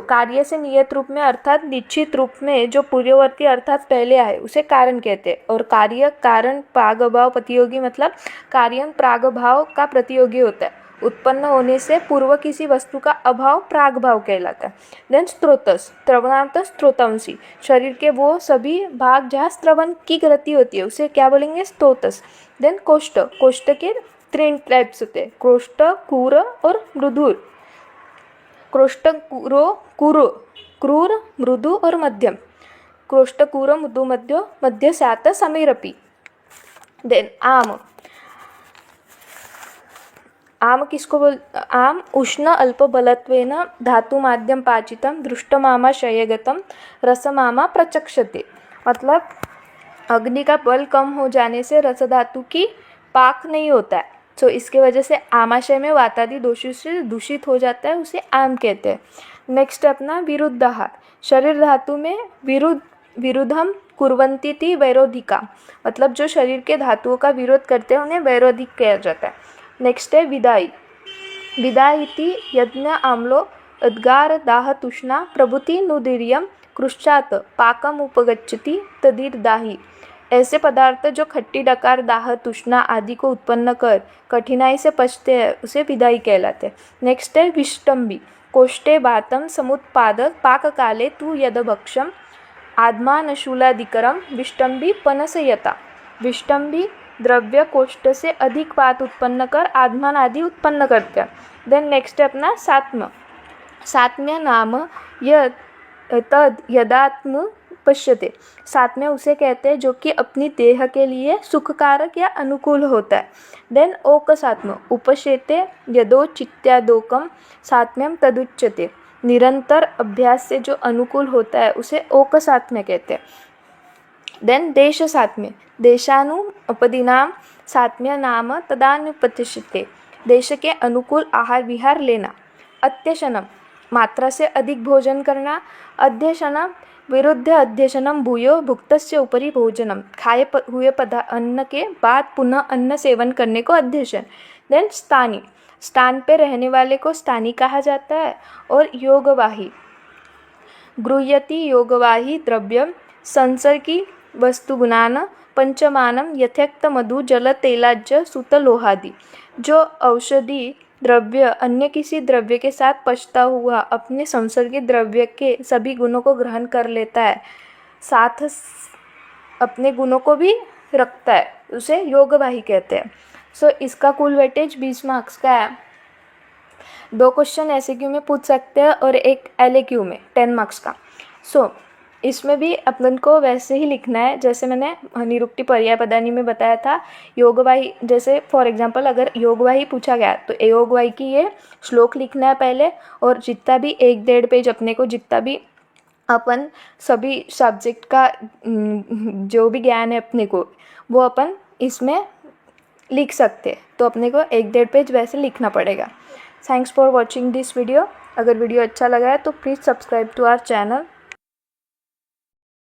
कार्य से नियत रूप में अर्थात निश्चित रूप में जो पूर्ववर्ती अर्थात पहले आए उसे कारण कहते हैं। और कार्य कारण प्राग अभाव प्रतियोगी मतलब कार्य प्राग भाव का प्रतियोगी होता है। उत्पन्न होने से पूर्व किसी वस्तु का अभाव प्राग भाव कहलाता है। देन स्त्रोतस, स्त्रवणार्थ स्त्रोतंसी, शरीर के वो सभी भाग जहाँ स्त्रवन की गति होती है उसे क्या बोलेंगे, स्त्रोतस। देन कोष्ठ, कोष्ठ के 3 टाइप्स होते हैं, कोष्ठ, कूर और मृदुर। क्रोष्ट क्रूर मृदु और मध्यम। क्रोष्ट क्रूर मृदु मध्य स्यात् समीरपि। देन आम, आम किसको बोल, आम उष्ण अल्प बलत्वेन धातु माध्यम पाचितम दृष्टमामाशयगतम रसमामा प्रचक्षते। मतलब अग्नि का बल कम हो जाने से रस धातु की पाक नहीं होता है, इसके वजह से आमाशय में वातादि दोषों से दूषित हो जाता है, उसे आम कहते हैं। नेक्स्ट अपना विरुद्धाहार, शरीर धातु में विरुद्धम कुर्वन्ति थी वैरोधिका, मतलब जो शरीर के धातुओं का विरोध करते हैं उन्हें वैरोधिक कहा जाता है। नेक्स्ट है विदाई, विदाई इति यज्ञ आम्लो उद्गार दाह तुष्णा प्रभुति नुदीर्यम कृष्चात पाकम उपगच्छति तदीर्दाही। ऐसे पदार्थ जो खट्टी डकार दाह तुष्णा आदि को उत्पन्न कर कठिनाई से पचते हैं उसे विदाई कहलाते हैं। नेक्स्ट है विष्टम्बी, कोष्ठे बातम समुत्पाद पाककाले तु यदभक्षम आत्मानशूलाधिकरम विष्टम्बी पनसयता। विष्टम्बी द्रव्य कोष्ठ से अधिक पात उत्पन्न कर आत्मान आदि उत्पन्न करते हैं। देन नेक्स्ट है अपना सात्म्य, सात्म्य नाम यद तद यदात्म पश्यते। सात्म्य उसे कहते हैं जो कि अपनी देह के लिए सुखकारक या अनुकूल होता है। देन ओक सात्म्य उपशेते यदो चित्यादोकम सात्म्यम तदुच्यते। निरंतर अभ्यास से जो अनुकूल होता है उसे ओक सात्म्य कहते हैं। देन देश सात्म्य, देशानुपदिनाम सात्म्य नाम तदानुपतिष्ठते, देश के अनुकूल आहार विहार लेना। अत्यशनम, मात्रा से अधिक भोजन करना। अध्यशनम विरुद्ध अध्यशनम भूयो भुक्तस्य उपरि भोजनम, खाए हुए अन्न के बाद पुनः अन्न सेवन करने को अध्यशन। देन स्थानी, स्थान पे रहने वाले को स्थानी कहा जाता है। और योगवाही, गृह्यति योगवाही द्रव्यम संसर्गी वस्तुगुणान पंचमानम यथेक्त मधु जल तेलाज सुत लोहादि। जो औषधि द्रव्य अन्य किसी द्रव्य के साथ पचता हुआ अपने संसर्गी द्रव्य के सभी गुणों को ग्रहण कर लेता है, साथ अपने गुणों को भी रखता है, उसे योगवाही कहते हैं। इसका कुल वेटेज 20 मार्क्स का है। 2 क्वेश्चन एसएक्यू में पूछ सकते हैं और एक एलएक्यू में 10 मार्क्स का। इसमें भी अपन को वैसे ही लिखना है जैसे मैंने निरुक्ति पर्याय पदानी में बताया था। योगवाही, जैसे फॉर एग्जांपल अगर योगवाही पूछा गया तो योगवाही की ये श्लोक लिखना है पहले, और जितना भी 1-1.5 पेज अपने को जितना भी अपन सभी सब्जेक्ट का जो भी ज्ञान है अपने को वो अपन इसमें लिख सकते हैं। तो अपने को 1-1.5 पेज वैसे लिखना पड़ेगा। Thanks for watching this video. अगर वीडियो अच्छा लगा है तो please subscribe to our channel.